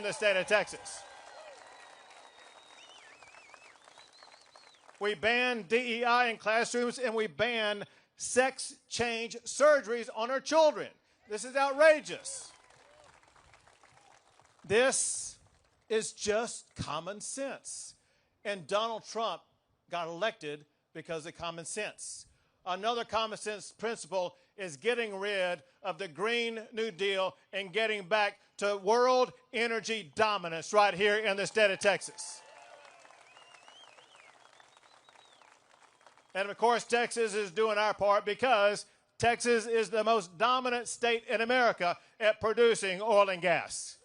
the state of Texas. We ban DEI in classrooms, and we ban sex change surgeries on our children. This is outrageous. This is just common sense. And Donald Trump got elected because of common sense. Another common sense principle is getting rid of the Green New Deal and getting back to world energy dominance right here in the state of Texas. And of course, Texas is doing our part because Texas is the most dominant state in America at producing oil and gas.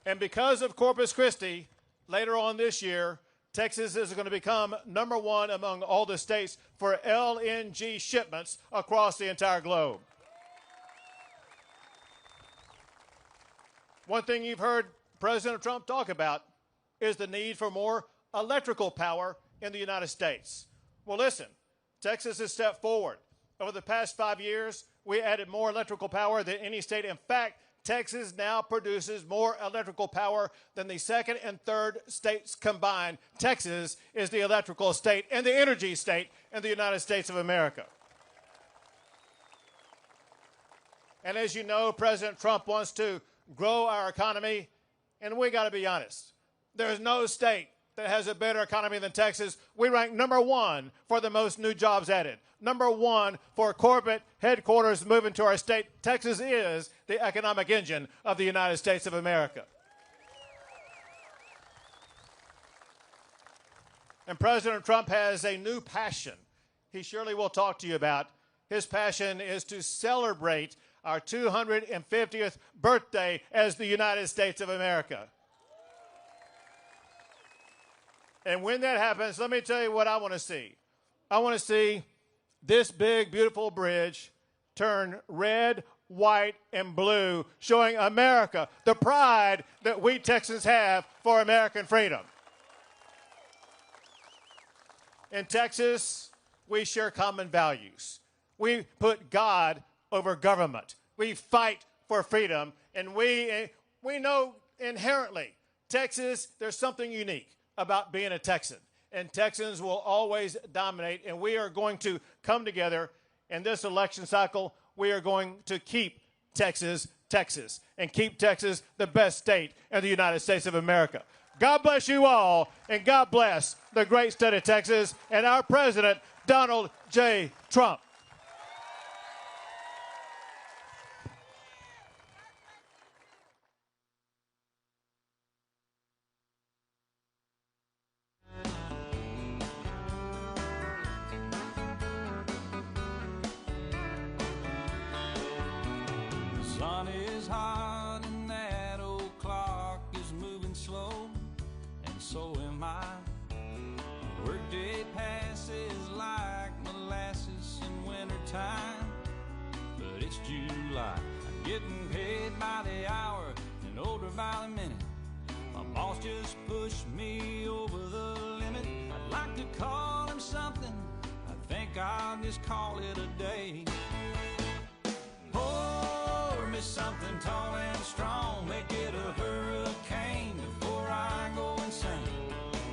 And because of Corpus Christi, later on this year, Texas is going to become #1 among all the states for LNG shipments across the entire globe. One thing you've heard President Trump talk about is the need for more electrical power in the United States. Well, listen, Texas has stepped forward. Over the past 5 years, we added more electrical power than any state. In fact, Texas now produces more electrical power than the second and third states combined. Texas is the electrical state and the energy state in the United States of America. And as you know, President Trump wants to grow our economy, and we got to be honest. There's no state that has a better economy than Texas. We rank #1 for the most new jobs added. #1 for corporate headquarters moving to our state. Texas is the economic engine of the United States of America. And President Trump has a new passion he surely will talk to you about. His passion is to celebrate our 250th birthday as the United States of America. And when that happens, let me tell you what I want to see. I want to see this big, beautiful bridge turn red, white, and blue, showing America the pride that we Texans have for American freedom. In Texas, we share common values. We put God over government. We fight for freedom, and we know inherently, Texas, there's something unique about being a Texan. And Texans will always dominate, and we are going to come together in this election cycle. We are going to keep Texas, Texas, and keep Texas the best state in the United States of America. God bless you all, and God bless the great state of Texas and our President, Donald J. Trump. Sun is hot and that old clock is moving slow, and so am I. Workday passes like molasses in wintertime, but it's July. I'm getting paid by the hour and older by the minute. My boss just pushed me over the limit. I'd like to call him something. I think I'll just call it a day. Something tall and strong, make it a hurricane before I go insane.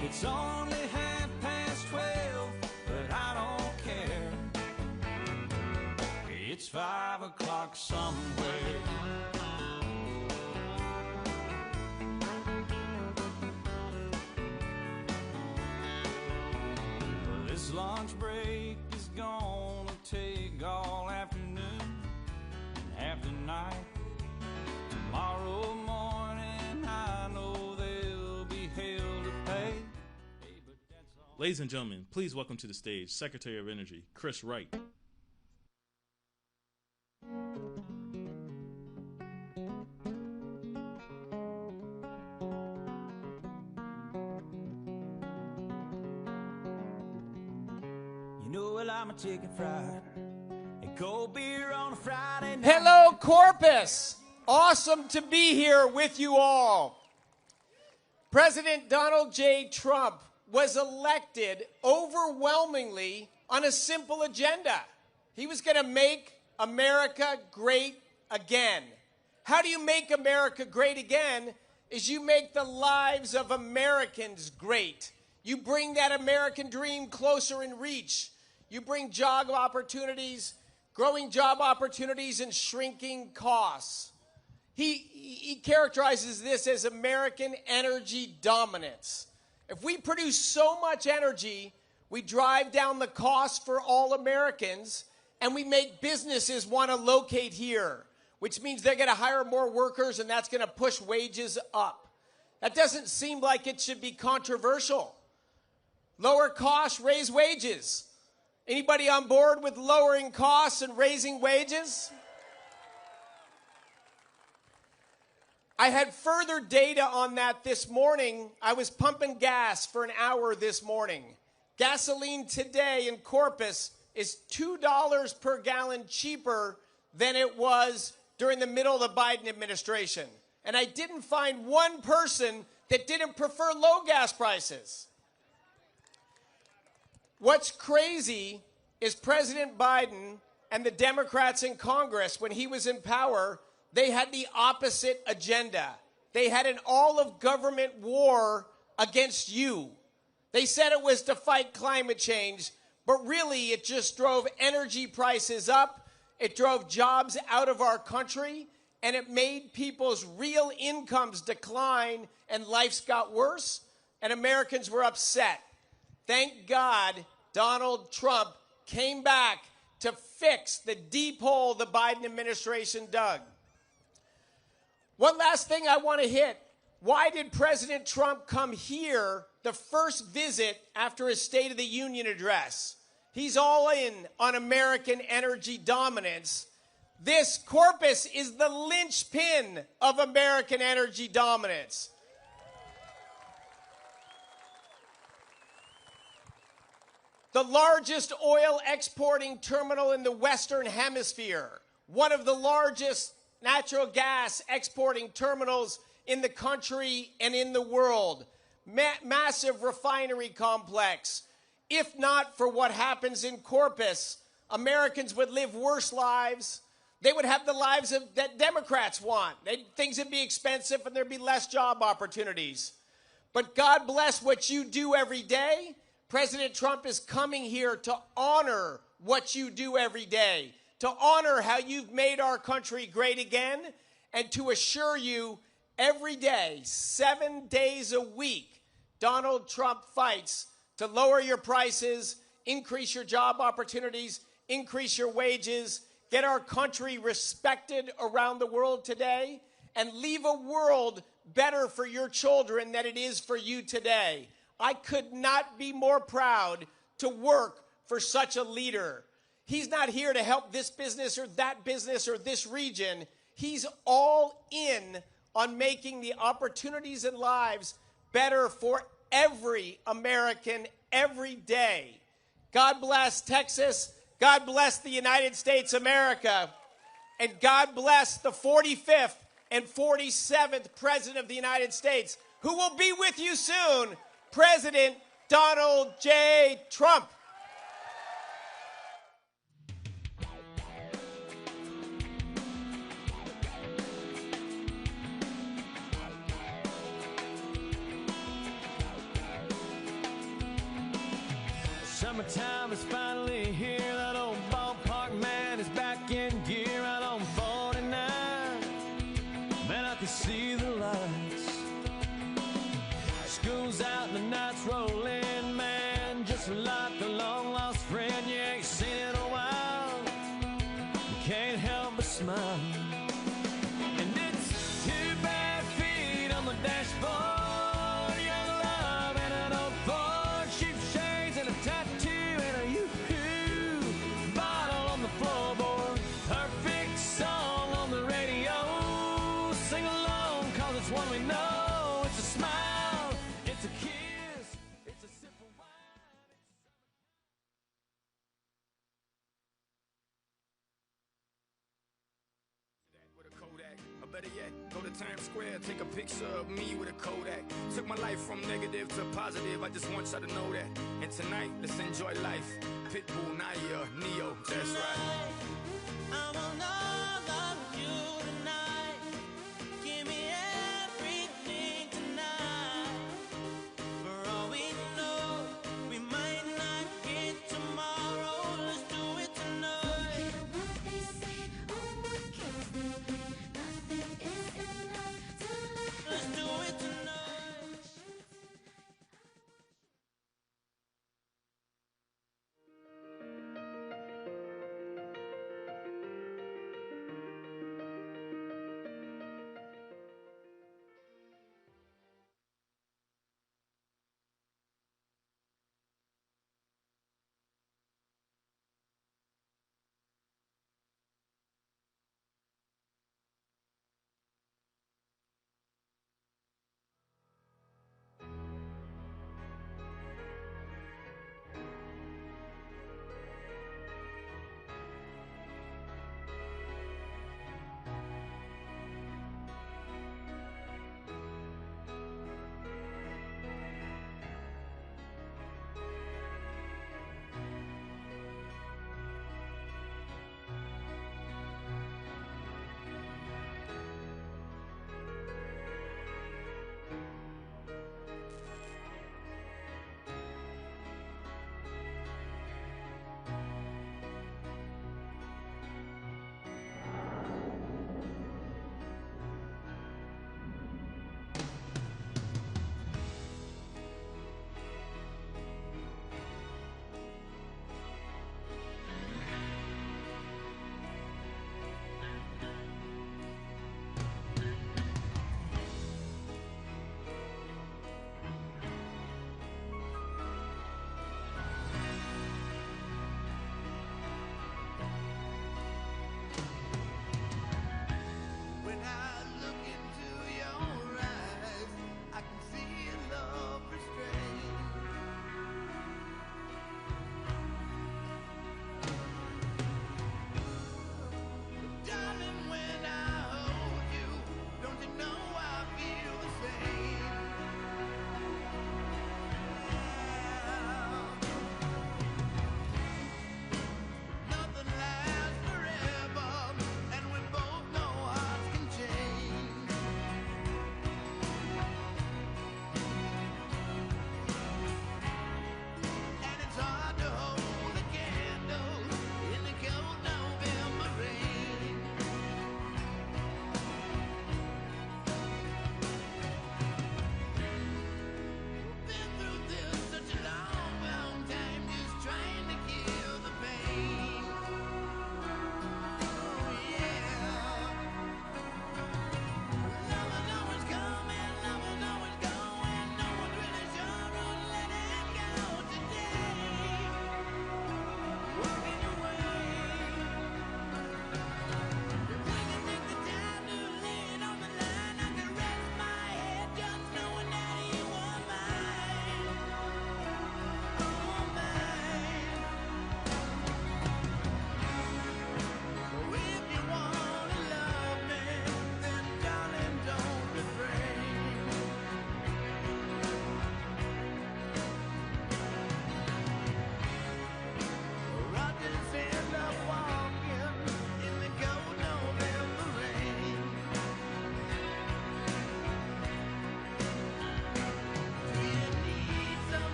It's only 12:30, but I don't care. It's 5 o'clock somewhere. This lunch break is gonna take all afternoon. After night, tomorrow morning, I know they'll be hell to pay. Hey, but that's all. Ladies and gentlemen, please welcome to the stage Secretary of Energy, Chris Wright. You know, well, I'm a chicken fried. Cold beer on a Friday night. Hello, Corpus. Awesome to be here with you all. President Donald J. Trump was elected overwhelmingly on a simple agenda. He was going to make America great again. How do you make America great again? Is you make the lives of Americans great. You bring that American dream closer in reach. You bring job opportunities, growing job opportunities, and shrinking costs. He characterizes this as American energy dominance. If we produce so much energy, we drive down the cost for all Americans, and we make businesses want to locate here, which means they're going to hire more workers, and that's going to push wages up. That doesn't seem like it should be controversial. Lower costs, raise wages. Anybody on board with lowering costs and raising wages? I had further data on that this morning. I was pumping gas for an hour this morning. Gasoline today in Corpus is $2 per gallon cheaper than it was during the middle of the Biden administration. And I didn't find one person that didn't prefer low gas prices. What's crazy is President Biden and the Democrats in Congress, when he was in power, they had the opposite agenda. They had an all-of-government war against you. They said it was to fight climate change, but really it just drove energy prices up, it drove jobs out of our country, and it made people's real incomes decline, and lives got worse, and Americans were upset. Thank God Donald Trump came back to fix the deep hole the Biden administration dug. One last thing I want to hit. Why did President Trump come here the first visit after his State of the Union address? He's all in on American energy dominance. This Corpus is the linchpin of American energy dominance. The largest oil exporting terminal in the Western Hemisphere, one of the largest natural gas exporting terminals in the country and in the world, massive refinery complex. If not for what happens in Corpus, Americans would live worse lives. They would have the lives that Democrats want. Things would be expensive and there'd be less job opportunities. But God bless what you do every day. President Trump is coming here to honor what you do every day, to honor how you've made our country great again, and to assure you every day, 7 days a week, Donald Trump fights to lower your prices, increase your job opportunities, increase your wages, get our country respected around the world today, and leave a world better for your children than it is for you today. I could not be more proud to work for such a leader. He's not here to help this business or that business or this region. He's all in on making the opportunities and lives better for every American every day. God bless Texas. God bless the United States of America. And God bless the 45th and 47th President of the United States, who will be with you soon, President Donald J. Trump. Summertime is finally here. That old ballpark man is back in gear out on 49. Man, I can see the lights. School's out and the night's rolling, man. Just like a long-lost friend you ain't seen in a while. You can't help but smile. And it's 2 bare feet on the dashboard. Times Square, take a picture of me with a Kodak. Took my life from negative to positive, I just want y'all to know that. And tonight, let's enjoy life. Pitbull, Naya, Neo, that's right. I will not love you tonight.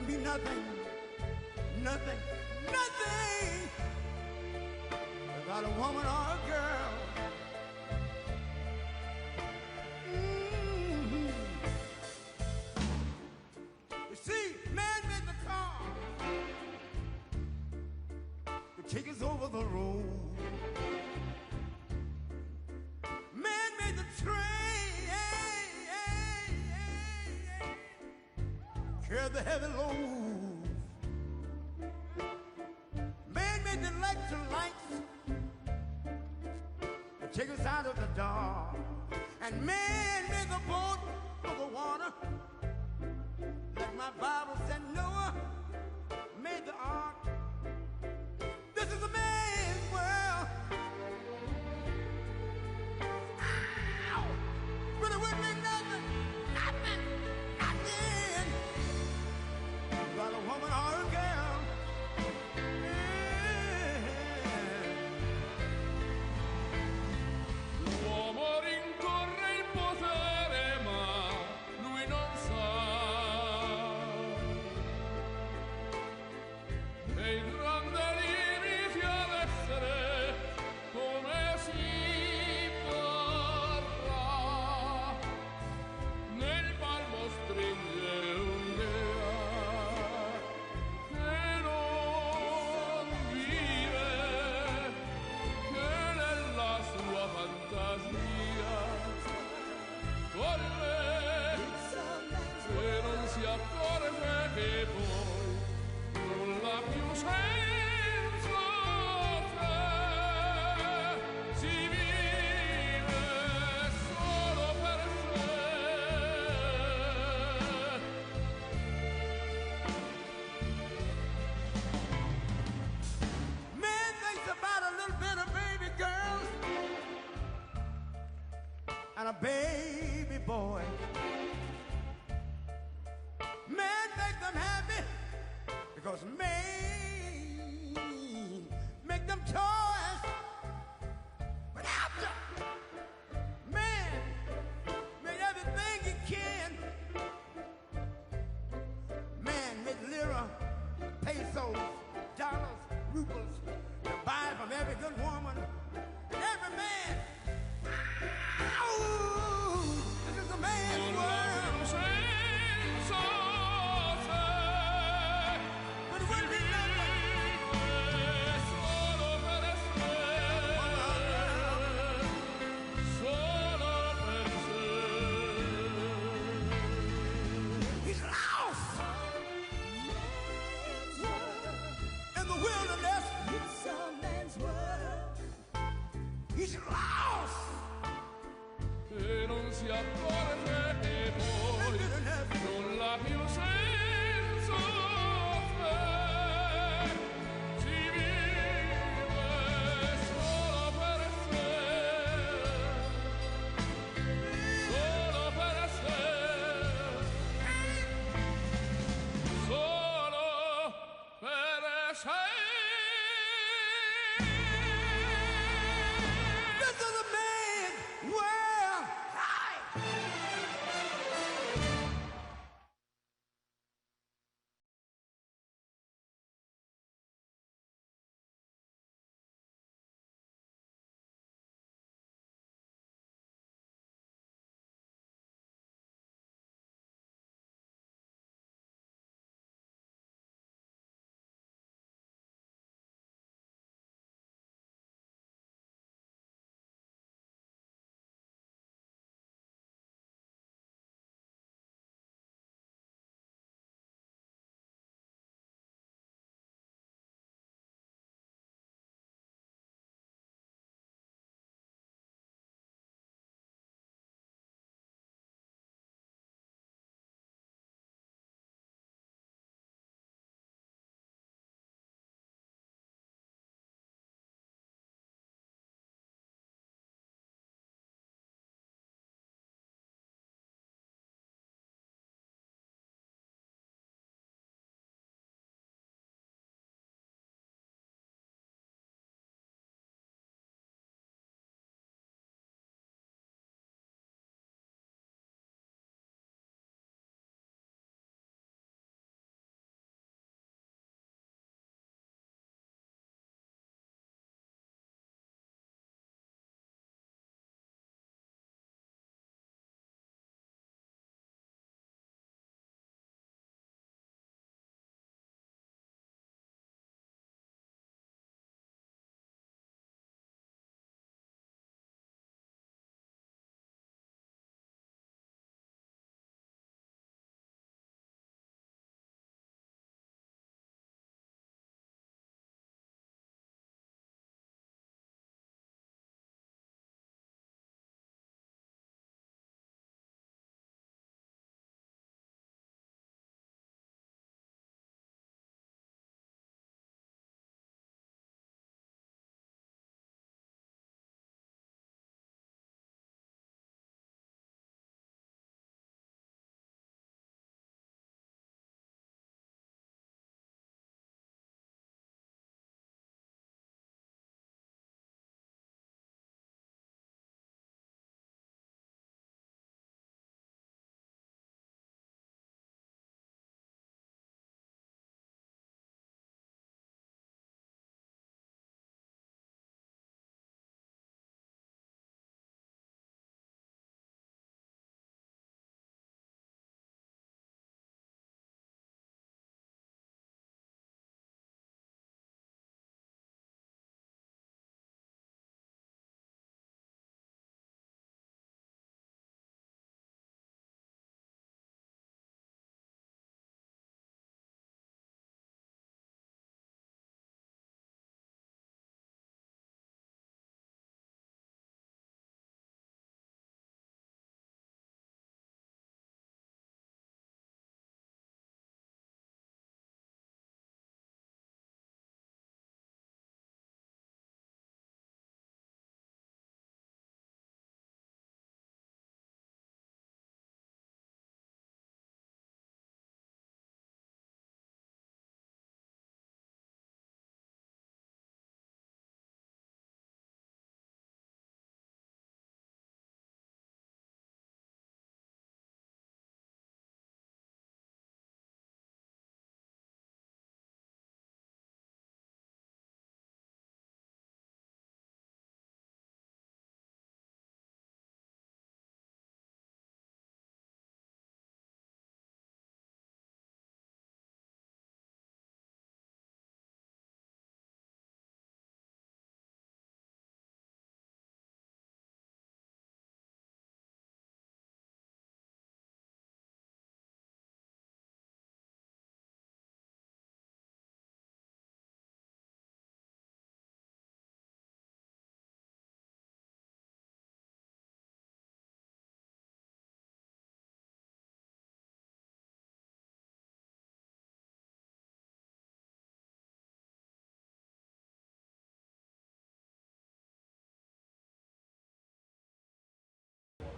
be nothing, nothing, nothing without a woman or a girl. You see, man made the car to take us over the road. Man made the train, carry the heavy load. Man made the electric lights to take us out of the dark. And man made the boat for the water. Like my Bible said, Noah made the ark. This is a man's world. Ow! But it wouldn't be nothing, nothing, nothing without a woman or a girl. L'uomo rincorre il potere, ma lui non sa che il grande limite ad essere come si parla. Nel palmo stringe un'idea che non vive, che nella sua fantasia corre e non si accorge che poi nulla più senza te si vive solo per sé. Man thinks about a little bit of baby girls and a baby boy. Man make them happy because man make them toys. But after man made everything he can, man made lira, pesos, dollars, rubles to buy from every good woman and every man. Ow! This is a man's world. Senza te But it wouldn't be nothing. solo per sé, solo per sé. He's lost.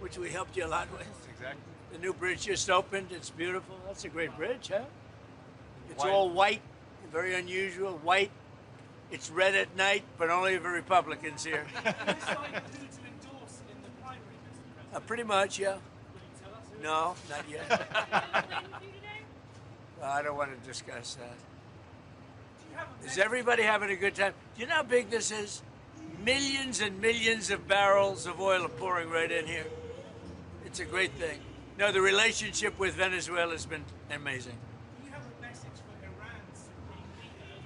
which we helped you a lot with. Exactly. The new bridge just opened. It's beautiful. That's a great bridge, huh? It's all white, very unusual, white. It's red at night, but only for Republicans here. Pretty much, yeah. No, not yet. I don't want to discuss that. Is everybody having a good time? Do you know how big this is? Millions and millions of barrels of oil are pouring right in here. It's a great thing. No, the relationship with Venezuela has been amazing. Do you have a message for Iran?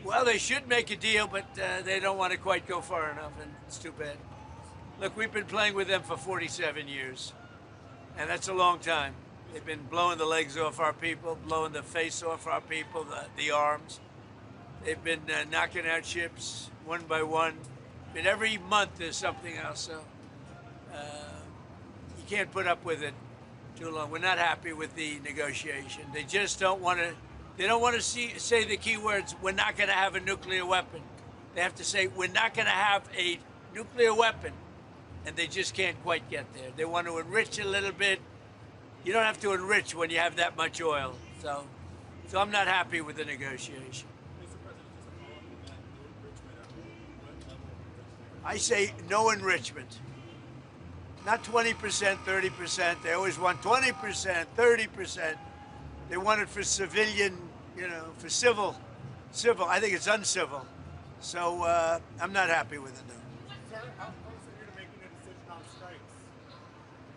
Well, they should make a deal, but they don't want to quite go far enough, and it's too bad. Look, we've been playing with them for 47 years, and that's a long time. They've been blowing the legs off our people, blowing the face off our people, the arms. They've been knocking out ships one by one. I mean, every month there's something else, so you can't put up with it too long. We're not happy with the negotiation. They just don't want to. They don't want to say the key words. We're not going to have a nuclear weapon. They have to say we're not going to have a nuclear weapon, and they just can't quite get there. They want to enrich a little bit. You don't have to enrich when you have that much oil. So I'm not happy with the negotiation. I say no enrichment. Not 20%, 30%. They always want 20%, 30%. They want it for civilian, for civil. I think it's uncivil. So I'm not happy with it now. Sir, how close are you to making a decision on strikes?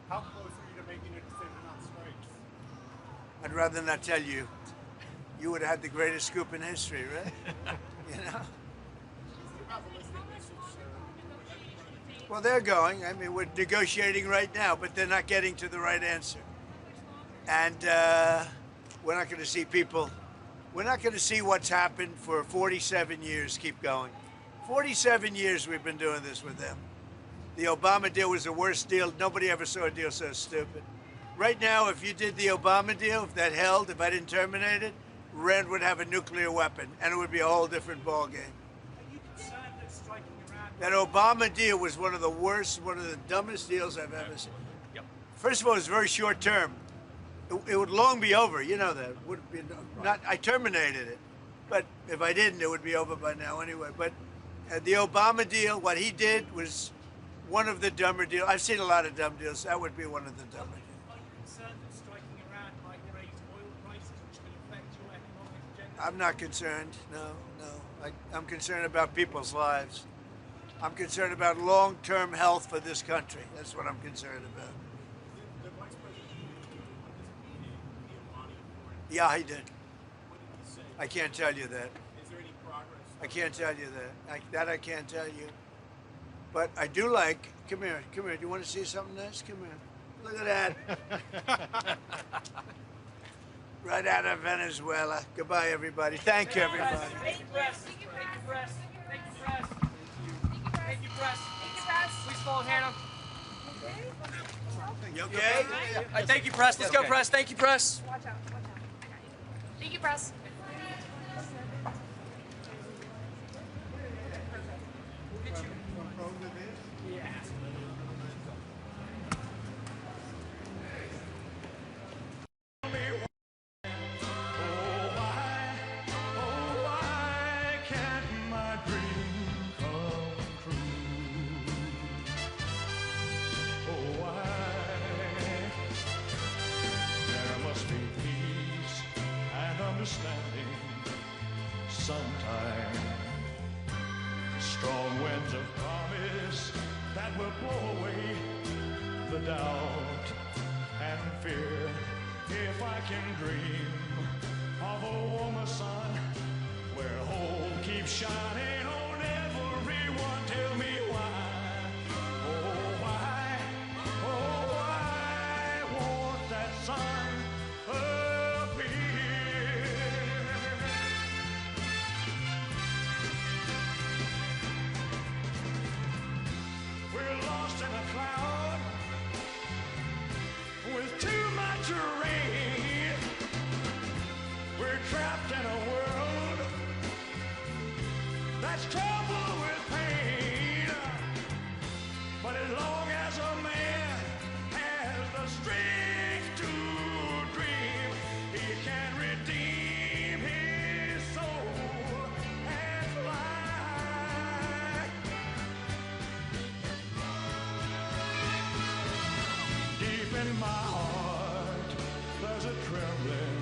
How close are you to making a decision on strikes? I'd rather not tell you. You would have had the greatest scoop in history, right? Well, they're going. I mean, we're negotiating right now, but they're not getting to the right answer. And we're not going to see people. We're not going to see what's happened for 47 years keep going. 47 years we've been doing this with them. The Obama deal was the worst deal. Nobody ever saw a deal so stupid. Right now, if you did the Obama deal, if that held, if I didn't terminate it, Iran would have a nuclear weapon, and it would be a whole different ballgame. Are you concerned that striking Iran? That Obama deal was one of the worst, one of the dumbest deals I've ever seen. Yep. First of all, it was very short term. It would long be over. You know that. Would be not. I terminated it, but if I didn't, it would be over by now anyway. But the Obama deal, what he did was one of the dumber deals. I've seen a lot of dumb deals. That would be one of the dumber deals. Are you concerned that striking Iran might raise oil prices, which could affect your economic agenda? I'm not concerned. No. I'm concerned about people's lives. I'm concerned about long-term health for this country. That's what I'm concerned about. The Vice President Yeah, he did. what did he say? I can't tell you that. Is there any progress? I can't tell you that. I can't tell you. But I do like. Come here. Do you want to see something nice? Come here. Look at that. Right out of Venezuela. Goodbye, everybody. Thank you, everybody. Thank you, press. Thank you, press. Thank you, press. Thank you, press. Please follow Hannah. You okay? All right, thank you, press. Let's go, press. Thank you, press. Watch out. Thank you, press. Sometime strong winds of promise that will blow away the doubt and fear. If I can dream of a warmer sun where hope keeps shining on everyone, tell me why, why won't that sun appear? We're lost in a cloud with too much rain. We're trapped in a world that's troubled with pain. But as long as a man has in my heart there's a trembling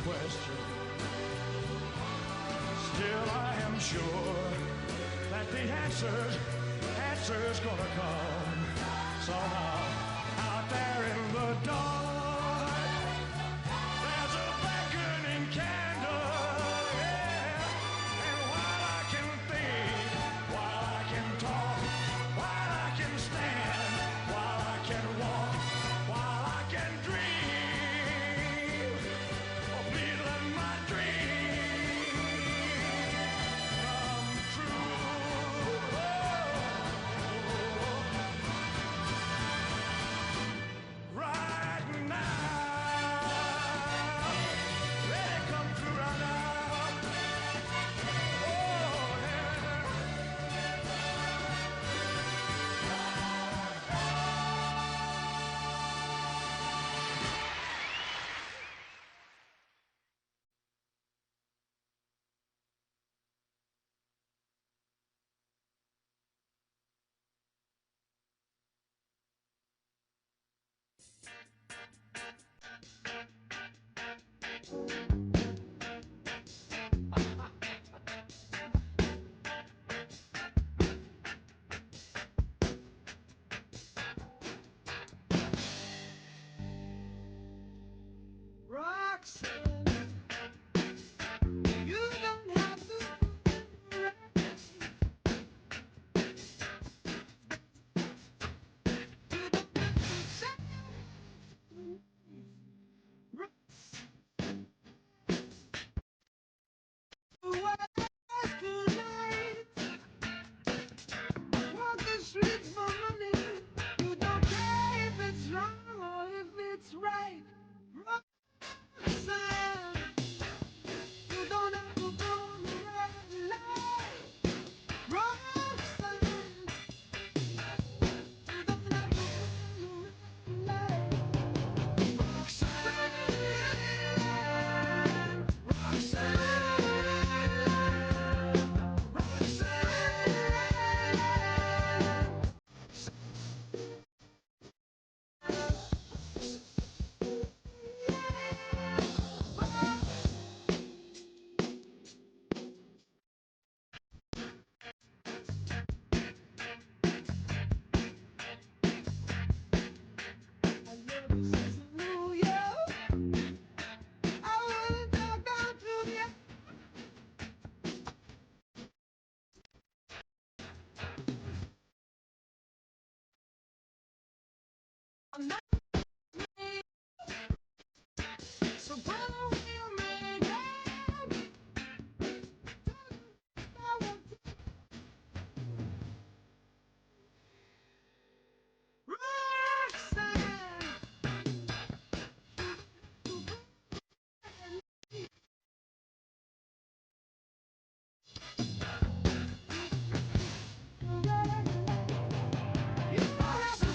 question. Still I am sure that the answer's gonna come somehow out there in the dark. There's a beckoning candle, yeah. And while I can think, while I can talk, while I can stand, while I can walk, while I can dream, oh, please let my dream come true. Right now, let it come true right now. Oh, yeah. Roxanne, you don't have to walk the streets for money. You don't care if it's wrong or if it's right. Roxanne, you don't have to go on the red light. Roxanne, you don't have to go on the red light. Roxanne, so when we make it, Roxanne. You don't have to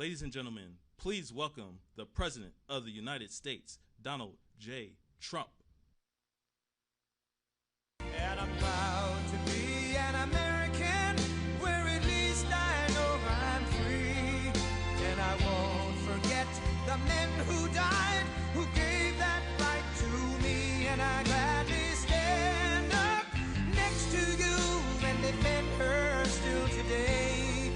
Ladies and gentlemen, please welcome the President of the United States, Donald J. Trump. And I'm proud to be an American, where at least I know I'm free. And I won't forget the men who died, who gave that right to me. And I gladly stand up next to you and defend her still today.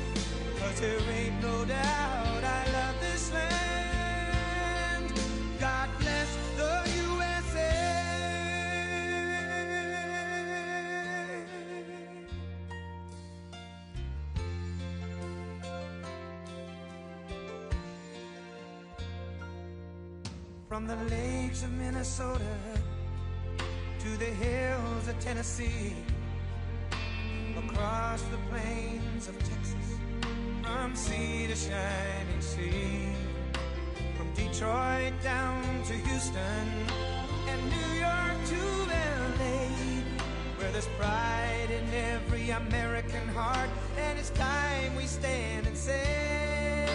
'Cause there ain't no doubt I love this land. God bless the USA. From the lakes of Minnesota to the hills of Tennessee, across the plains of Texas, from sea to shining sea, from Detroit down to Houston and New York to LA, where there's pride in every American heart, and it's time we stand and say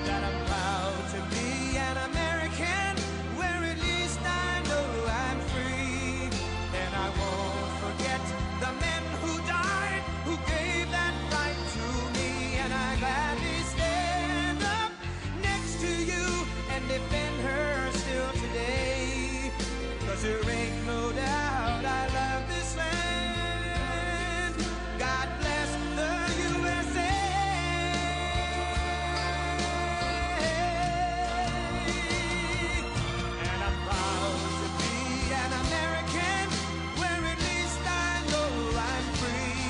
that I'm proud to be an American, where at least I know I'm free. And I won't forget the men who died, who gave that right to me. And I gladly stand up next to you and defend her still today. 'Cause there ain't no doubt I love this land. God bless the USA. And I'm proud to be an American, where at least I know I'm free.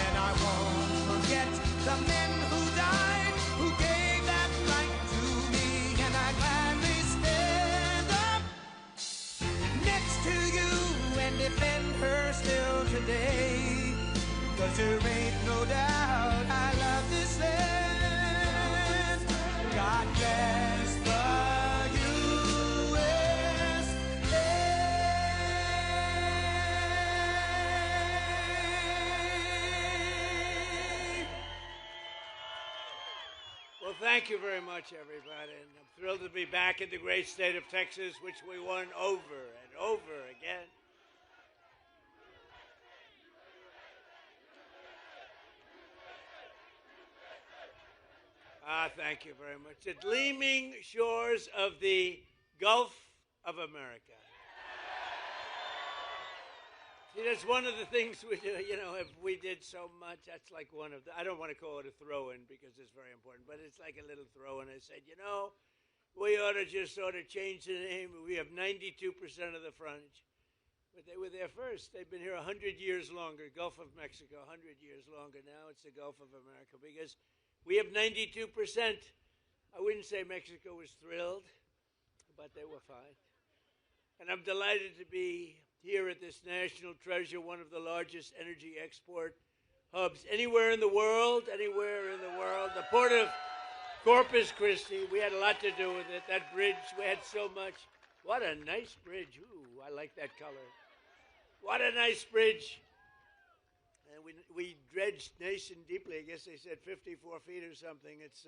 And I won't forget the men who died, who gave that right to me. And I gladly stand up next to you and defend her still today. 'Cause there ain't no doubt I love this land. God bless the USA. Well, thank you very much, everybody. And I'm thrilled to be back in the great state of Texas, which we won over and over again. Thank you very much. The gleaming shores of the Gulf of America. See, that's one of the things we do, you know, if we did so much, that's like one of the, I don't want to call it a throw-in because it's very important, but it's like a little throw-in. I said, you know, we ought to just sort of change the name. We have 92% of the frontage. But they were there first. They've been here 100 years longer. Gulf of Mexico, 100 years longer. Now it's the Gulf of America because we have 92%. I wouldn't say Mexico was thrilled, but they were fine. And I'm delighted to be here at this national treasure, one of the largest energy export hubs anywhere in the world, The port of Corpus Christi, we had a lot to do with it. That bridge, we had so much. What a nice bridge. Ooh, I like that color. What a nice bridge. And we dredged nice and deeply. I guess they said 54 feet or something. It's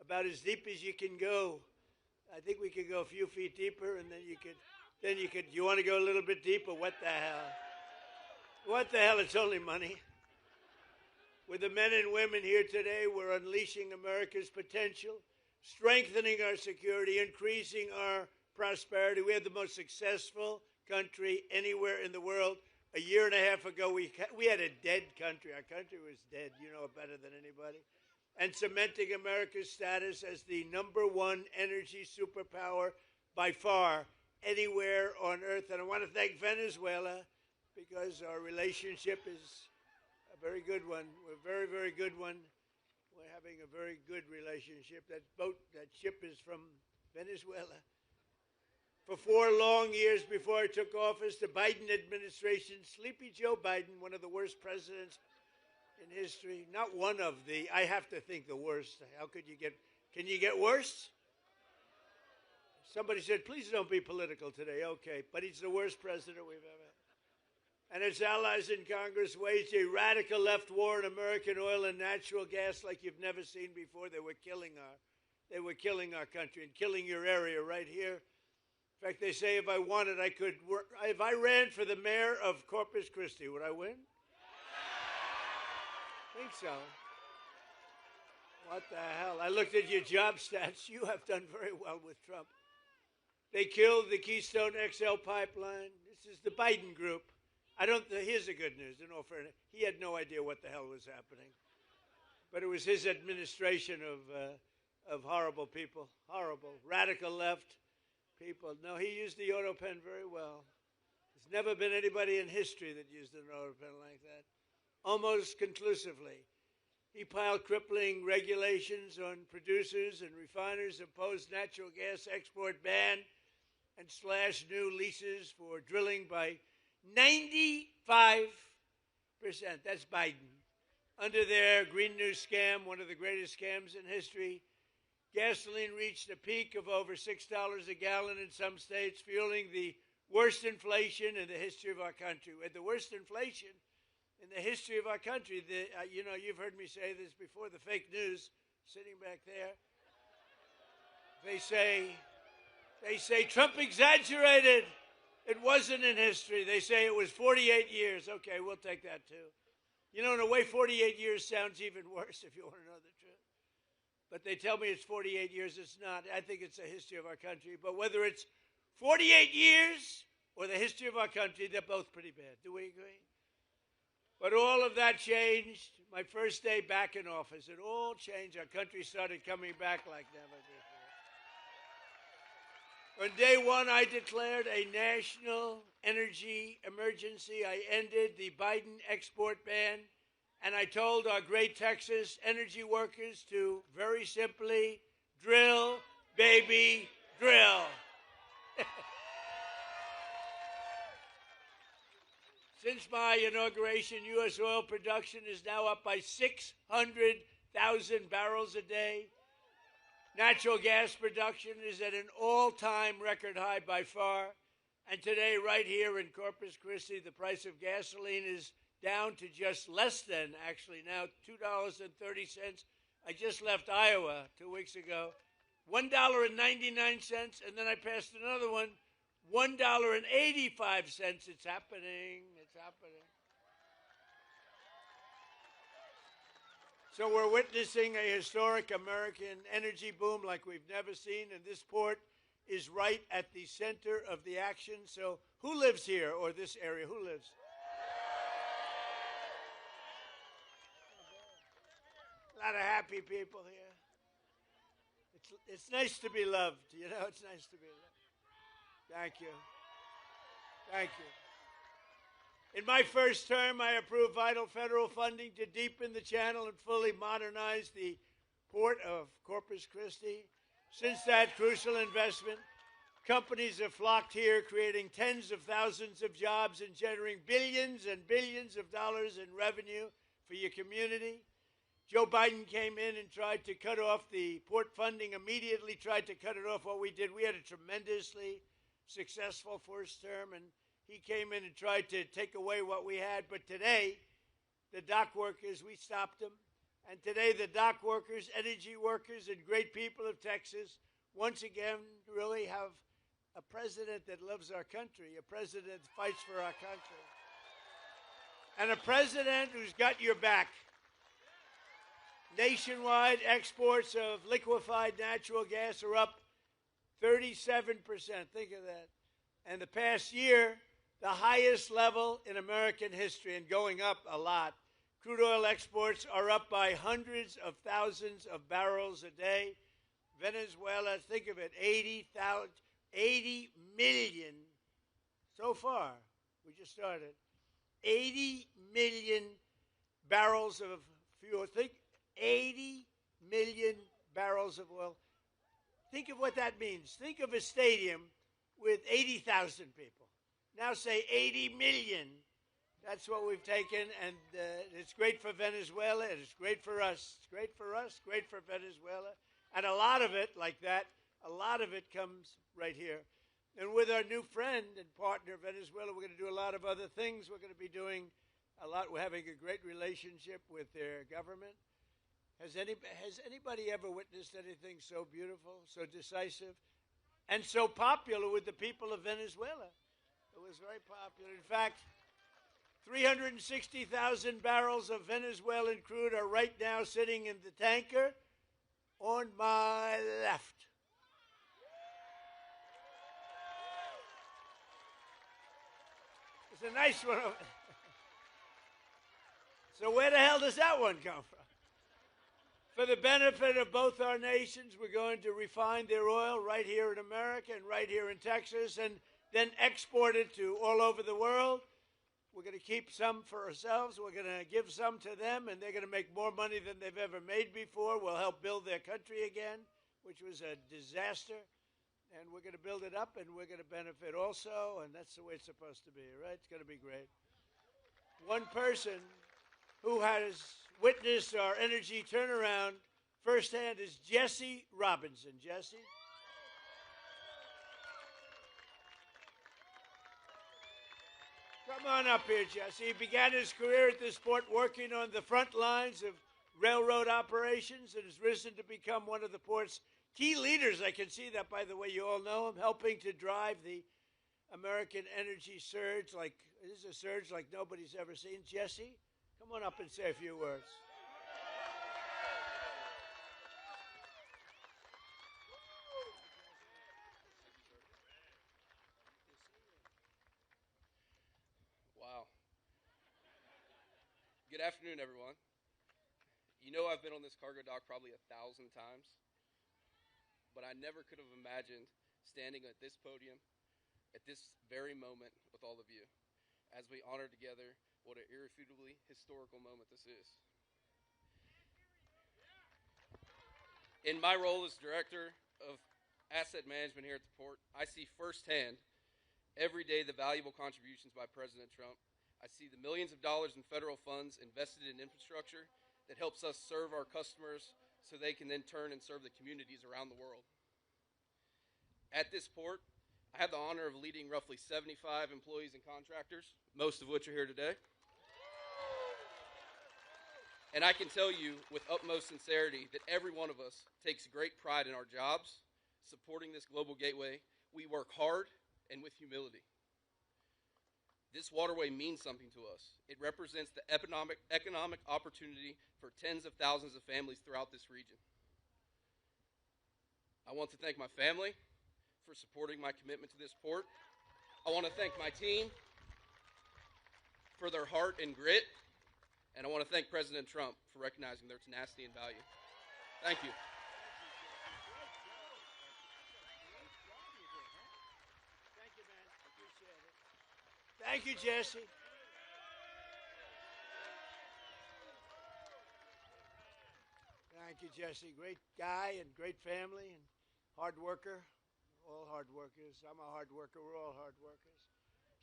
about as deep as you can go. I think we could go a few feet deeper, and then you could, you want to go a little bit deeper? What the hell? What the hell? It's only money. With the men and women here today, we're unleashing America's potential, strengthening our security, increasing our prosperity. We have the most successful country anywhere in the world. A year and a half ago, we had a dead country. Our country was dead. You know it better than anybody. And cementing America's status as the #1 energy superpower by far anywhere on earth. And I want to thank Venezuela because our relationship is a very good one. We're a very, very good one. We're having a very good relationship. That ship is from Venezuela. For 4 long years before I took office, the Biden administration, Sleepy Joe Biden, one of the worst presidents in history, not one of the, I have to think the worst. How could you get, can you get worse? Somebody said, please don't be political today. Okay, but he's the worst president we've ever and its allies in Congress waged a radical left war on American oil and natural gas like you've never seen before. They were killing our country and killing your area right here. In fact, they say if I wanted, I could work. If I ran for the mayor of Corpus Christi, would I win? I think so. What the hell? I looked at your job stats. You have done very well with Trump. They killed the Keystone XL pipeline. This is the Biden group. Here's the good news, in all fairness. He had no idea what the hell was happening. But it was his administration of horrible people, horrible, radical left people. No, he used the auto pen very well. There's never been anybody in history that used an auto pen like that. Almost conclusively. He piled crippling regulations on producers and refiners, imposed natural gas export ban, and slashed new leases for drilling by 95%. That's Biden. Under their Green New scam, one of the greatest scams in history, gasoline reached a peak of over $6 a gallon in some states, fueling the worst inflation in the history of our country. We had the worst inflation in the history of our country. You've heard me say this before, the fake news sitting back there. They say Trump exaggerated. It wasn't in history. They say it was 48 years. Okay, we'll take that too. In a way, 48 years sounds even worse if you want to know the truth. But they tell me it's 48 years. It's not. I think it's the history of our country. But whether it's 48 years or the history of our country, they're both pretty bad. Do we agree? But all of that changed my first day back in office. It all changed. Our country started coming back like never before. On day one, I declared a national energy emergency. I ended the Biden export ban, and I told our great Texas energy workers to very simply drill, baby, drill. Since my inauguration, U.S. oil production is now up by 600,000 barrels a day. Natural gas production is at an all-time record high by far. And today, right here in Corpus Christi, the price of gasoline is down to just less than, actually now, $2.30. I just left Iowa 2 weeks ago. $1.99, and then I passed another one. $1.85. It's happening. It's happening. So we're witnessing a historic American energy boom like we've never seen, and this port is right at the center of the action. So who lives here or this area? Who lives? A lot of happy people here. It's nice to be loved. It's nice to be loved. Thank you. Thank you. In my first term, I approved vital federal funding to deepen the channel and fully modernize the port of Corpus Christi. Since that crucial investment, companies have flocked here, creating tens of thousands of jobs and generating billions and billions of dollars in revenue for your community. Joe Biden came in and tried to cut off the port funding, immediately tried to cut it off. What we did, we had a tremendously successful first term, and he came in and tried to take away what we had. But today, the dock workers, we stopped them. And today, the dock workers, energy workers, and great people of Texas, once again, really have a president that loves our country, a president that fights for our country, and a president who's got your back. Nationwide exports of liquefied natural gas are up 37%. Think of that. And the past year, the highest level in American history, and going up a lot. Crude oil exports are up by hundreds of thousands of barrels a day. Venezuela, think of it, 80 million so far. We just started. 80 million barrels of fuel. Think 80 million barrels of oil. Think of what that means. Think of a stadium with 80,000 people. Now say 80 million. That's what we've taken, and it's great for Venezuela, and it's great for us. It's great for us, great for Venezuela. And a lot of it, like that, a lot of it comes right here. And with our new friend and partner, Venezuela, we're going to do a lot of other things. We're going to be doing a lot. We're having a great relationship with their government. Has anybody ever witnessed anything so beautiful, so decisive, and so popular with the people of Venezuela? It was very popular. In fact, 360,000 barrels of Venezuelan crude are right now sitting in the tanker on my left. It's a nice one. So where the hell does that one come from? For the benefit of both our nations, we're going to refine their oil right here in America and right here in Texas and then export it to all over the world. We're going to keep some for ourselves. We're going to give some to them, and they're going to make more money than they've ever made before. We'll help build their country again, which was a disaster. And we're going to build it up, and we're going to benefit also, and that's the way it's supposed to be, right? It's going to be great. One person who has witnessed our energy turnaround firsthand is Jesse Robinson. Jesse? Come on up here, Jesse. He began his career at this port working on the front lines of railroad operations and has risen to become one of the port's key leaders. I can see that, by the way. You all know him, helping to drive the American energy surge. This is a surge like nobody's ever seen. Jesse, come on up and say a few words. Wow. Good afternoon, everyone. You know I've been on this cargo dock probably 1,000 times, but I never could have imagined standing at this podium at this very moment with all of you as we honor together what an irrefutably historical moment this is. In my role as Director of Asset Management here at the port, I see firsthand every day the valuable contributions by President Trump. I see the millions of dollars in federal funds invested in infrastructure that helps us serve our customers so they can then turn and serve the communities around the world. At this port, I have the honor of leading roughly 75 employees and contractors, most of which are here today. And I can tell you with utmost sincerity that every one of us takes great pride in our jobs, supporting this global gateway. We work hard and with humility. This waterway means something to us. It represents the economic opportunity for tens of thousands of families throughout this region. I want to thank my family for supporting my commitment to this port. I want to thank my team for their heart and grit, and I want to thank President Trump for recognizing their tenacity and value. Thank you. Thank you, Jesse. Thank you, Jesse. Great guy and great family and hard worker. All hard workers. I'm a hard worker. We're all hard workers.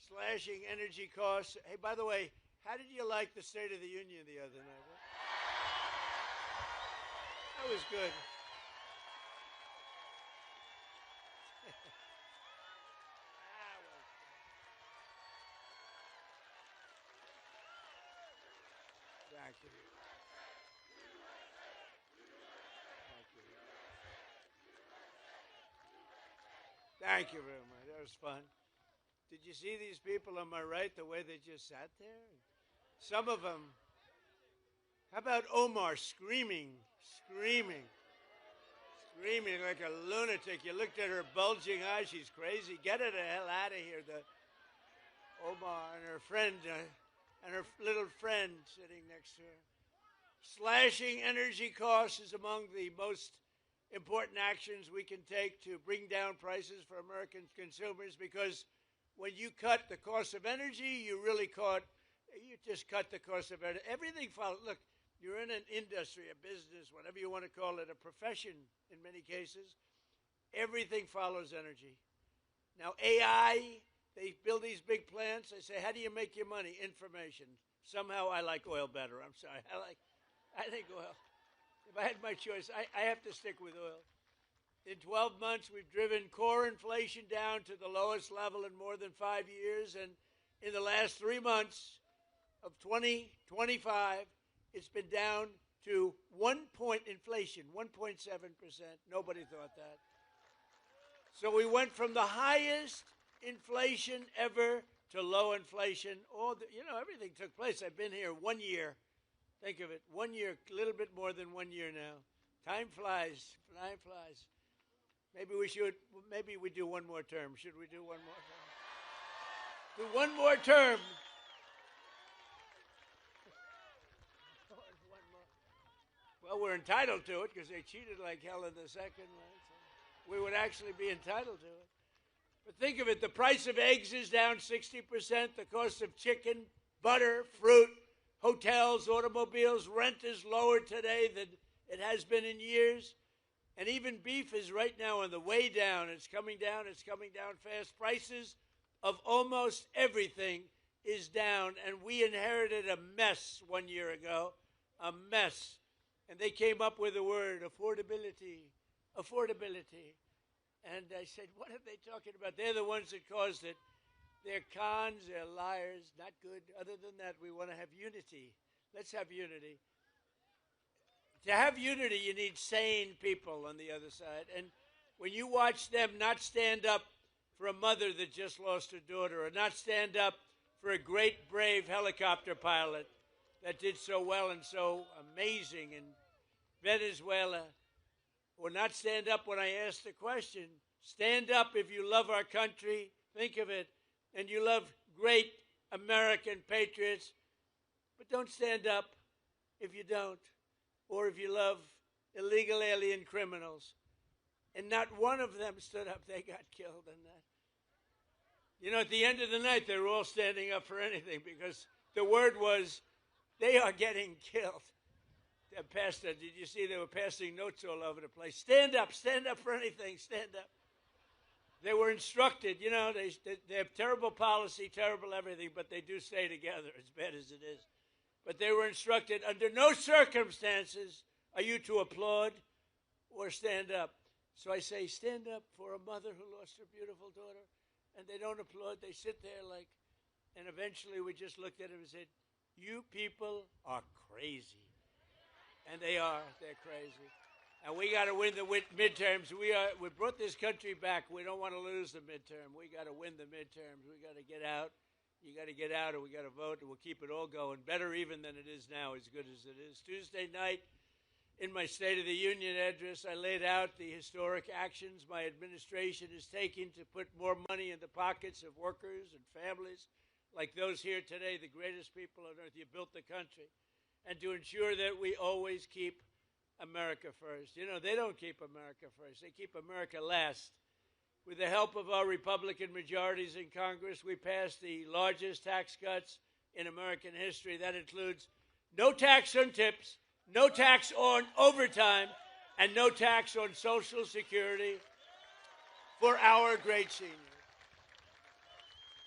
Slashing energy costs. Hey, by the way, how did you like the State of the Union the other night? That was good. Thank you. Thank you very much. That was fun. Did you see these people on my right, the way they just sat there? Some of them. How about Omar screaming like a lunatic? You looked at her bulging eyes. She's crazy. Get her the hell out of here. Omar and her friend, and her little friend sitting next to her. Slashing energy costs is among the most important actions we can take to bring down prices for American consumers, because when you cut the cost of energy, you just cut the cost of energy. Everything follows. Look, you're in an industry, a business, whatever you want to call it, a profession in many cases. Everything follows energy. Now, AI, they build these big plants. They say, how do you make your money? Information. Somehow I like oil better. I'm sorry. I think oil. If I had my choice, I have to stick with oil. In 12 months, we've driven core inflation down to the lowest level in more than 5 years. And in the last 3 months of 2025, it's been down to 1% inflation, 1.7%. Nobody thought that. So we went from the highest inflation ever to low inflation. Everything took place. I've been here 1 year. Think of it, 1 year, a little bit more than 1 year now. Time flies. Time flies. Maybe we do one more term. Should we do one more term? Do one more term. Well, we're entitled to it because they cheated like hell in the second one. So we would actually be entitled to it. But think of it, the price of eggs is down 60%, the cost of chicken, butter, fruit, hotels, automobiles, rent is lower today than it has been in years. And even beef is right now on the way down. It's coming down fast. Prices of almost everything is down. And we inherited a mess 1 year ago, a mess. And they came up with the word affordability. And I said, what are they talking about? They're the ones that caused it. They're cons, they're liars, not good. Other than that, we want to have unity. Let's have unity. To have unity, you need sane people on the other side. And when you watch them not stand up for a mother that just lost her daughter, or not stand up for a great, brave helicopter pilot that did so well and so amazing in Venezuela, or not stand up when I ask the question, stand up if you love our country, think of it, and you love great American patriots, but don't stand up if you don't, or if you love illegal alien criminals. And not one of them stood up. They got killed in that. You know, at the end of the night, they were all standing up for anything because the word was, they are getting killed. Did you see they were passing notes all over the place? Stand up for anything, stand up. They were instructed, they have terrible policy, terrible everything, but they do stay together, as bad as it is. But they were instructed, under no circumstances are you to applaud or stand up. So I say, stand up for a mother who lost her beautiful daughter, and they don't applaud. They sit there and eventually we just looked at him and said, you people are crazy. And they're crazy. And we got to win the midterms. We brought this country back. We don't want to lose the midterm. We got to win the midterms. We got to get out. You got to get out, or we got to vote, and we'll keep it all going. Better even than it is now, as good as it is. Tuesday night, in my State of the Union address, I laid out the historic actions my administration is taking to put more money in the pockets of workers and families like those here today, the greatest people on earth. You built the country. And to ensure that we always keep America first. They don't keep America first. They keep America last. With the help of our Republican majorities in Congress, we passed the largest tax cuts in American history. That includes no tax on tips, no tax on overtime, and no tax on Social Security for our great seniors.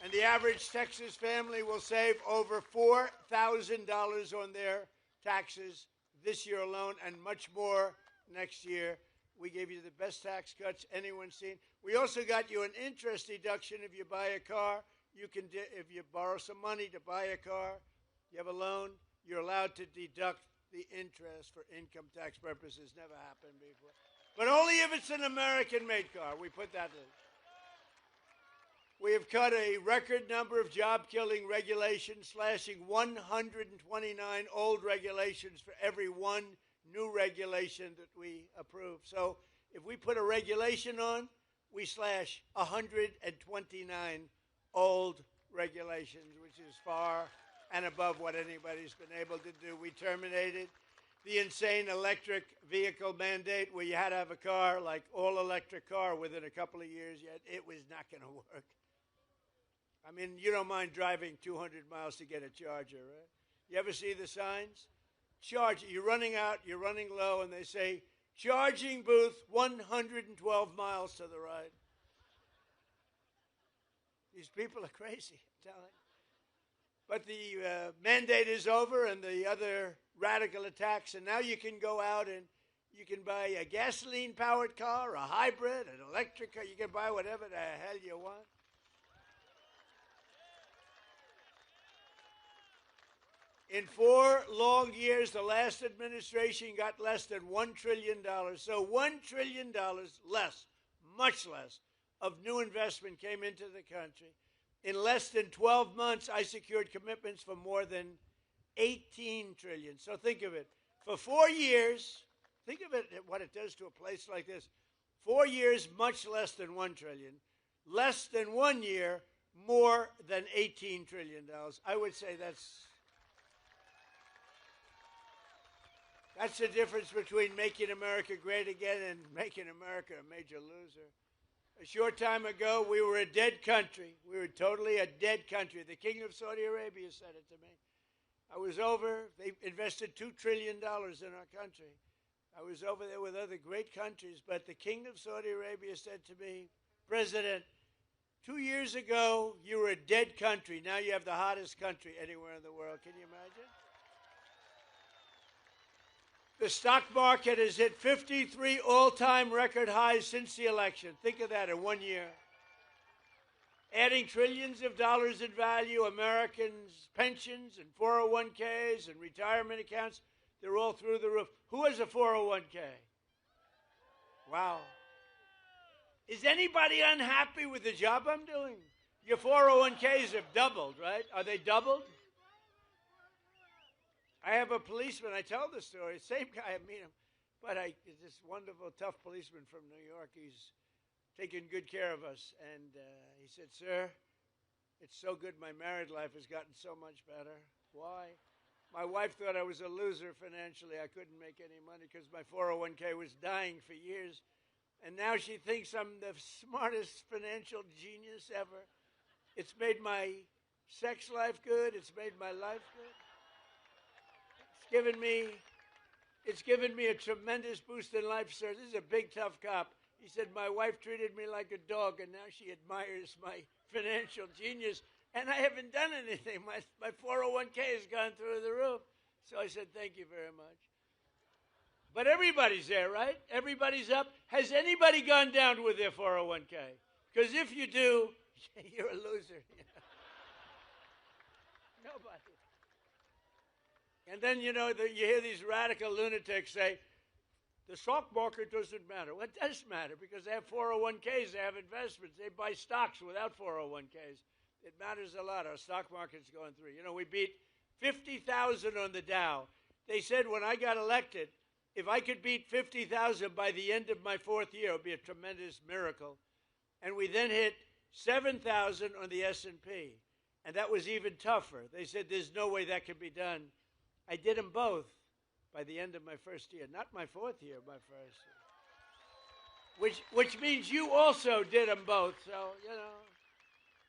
And the average Texas family will save over $4,000 on their taxes this year alone, and much more next year. We gave you the best tax cuts anyone's seen. We also got you an interest deduction if you buy a car. If you borrow some money to buy a car, you have a loan, you're allowed to deduct the interest for income tax purposes. Never happened before. But only if it's an American-made car. We put that in. We have cut a record number of job-killing regulations, slashing 129 old regulations for every one new regulation that we approve. So if we put a regulation on, we slash 129 old regulations, which is far and above what anybody's been able to do. We terminated the insane electric vehicle mandate where you had to have a car, like all-electric car, within a couple of years, yet it was not going to work. I mean, you don't mind driving 200 miles to get a charger, right? You ever see the signs? Charge. You're running out, you're running low, and they say, charging booth 112 miles to the right. These people are crazy, I'm telling you. But the mandate is over and the other radical attacks, and now you can go out and You can buy a gasoline-powered car, a hybrid, an electric car. You can buy whatever the hell you want. In 4 long years, the last administration got less than $1 trillion. So $1 trillion less, much less, of new investment came into the country. In less than 12 months, I secured commitments for more than 18 trillion. So think of it. For 4 years, think of it, what it does to a place like this. 4 years, much less than 1 trillion. Less than 1 year, more than $18 trillion. I would say that's the difference between making America great again and making America a major loser. A short time ago, we were a dead country. We were totally a dead country. The King of Saudi Arabia said it to me. I was over. They invested $2 trillion in our country. I was over there with other great countries, but the King of Saudi Arabia said to me, President, 2 years ago, you were a dead country. Now you have the hottest country anywhere in the world. Can you imagine? The stock market has hit 53 all-time record highs since the election. Think of that in 1 year. Adding trillions of dollars in value, Americans' pensions and 401ks and retirement accounts, they're all through the roof. Who has a 401k? Wow. Is anybody unhappy with the job I'm doing? Your 401ks have doubled, right? Are they doubled? I have a policeman. I tell the story. Same guy, I meet him. But this wonderful, tough policeman from New York. He's taking good care of us. And he said, sir, it's so good my married life has gotten so much better. Why? My wife thought I was a loser financially. I couldn't make any money because my 401k was dying for years. And now she thinks I'm the smartest financial genius ever. It's made my sex life good. It's made my life good. It's given me a tremendous boost in life, sir. This is a big, tough cop. He said, my wife treated me like a dog, and now she admires my financial genius, and I haven't done anything. My 401k has gone through the roof. So I said, thank you very much. But everybody's there, right? Everybody's up. Has anybody gone down with their 401k? Because if you do, you're a loser. Nobody. And then, you hear these radical lunatics say, the stock market doesn't matter. Well, it does matter because they have 401ks, they have investments, they buy stocks without 401ks. It matters a lot. Our stock market's going through. We beat 50,000 on the Dow. They said when I got elected, if I could beat 50,000 by the end of my 4th year, it would be a tremendous miracle. And we then hit 7,000 on the S&P. And that was even tougher. They said there's no way that can be done. I did them both by the end of my 1st year. Not my 4th year, my 1st year. Which means you also did them both. So,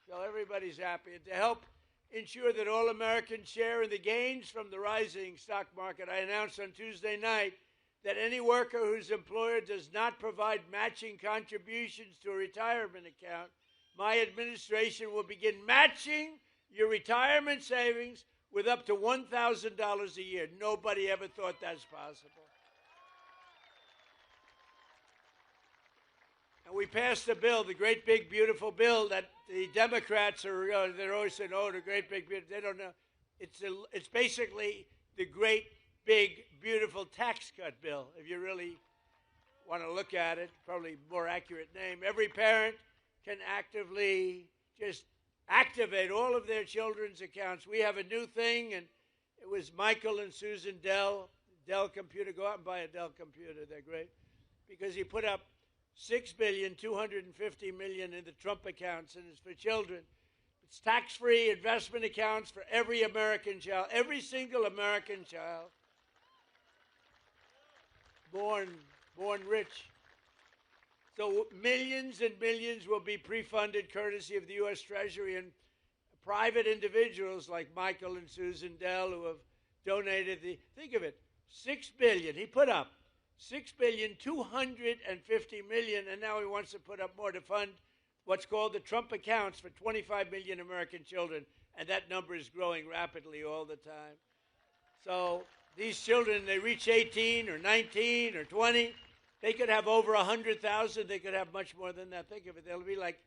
so everybody's happy. And to help ensure that all Americans share in the gains from the rising stock market, I announced on Tuesday night that any worker whose employer does not provide matching contributions to a retirement account, my administration will begin matching your retirement savings with up to $1,000 a year. Nobody ever thought that's possible. And we passed a bill, the great big beautiful bill that the Democrats they're always saying, oh, the great big beautiful. They don't know. It's basically the great big beautiful tax cut bill. If you really want to look at it, probably more accurate name. Every parent can actively just activate all of their children's accounts. We have a new thing, and it was Michael and Susan Dell Computer. Go out and buy a Dell computer. They're great. Because he put up $6,250,000,000 in the Trump accounts, and it's for children. It's tax-free investment accounts for every American child, every single American child born rich. So millions and millions will be pre-funded courtesy of the U.S. Treasury and private individuals like Michael and Susan Dell who have donated think of it, $6 billion. He put up $6,250,000,000, and now he wants to put up more to fund what's called the Trump accounts for 25 million American children, and that number is growing rapidly all the time. So these children, they reach 18 or 19 or 20, they could have over 100,000. They could have much more than that. Think of it. They'll be like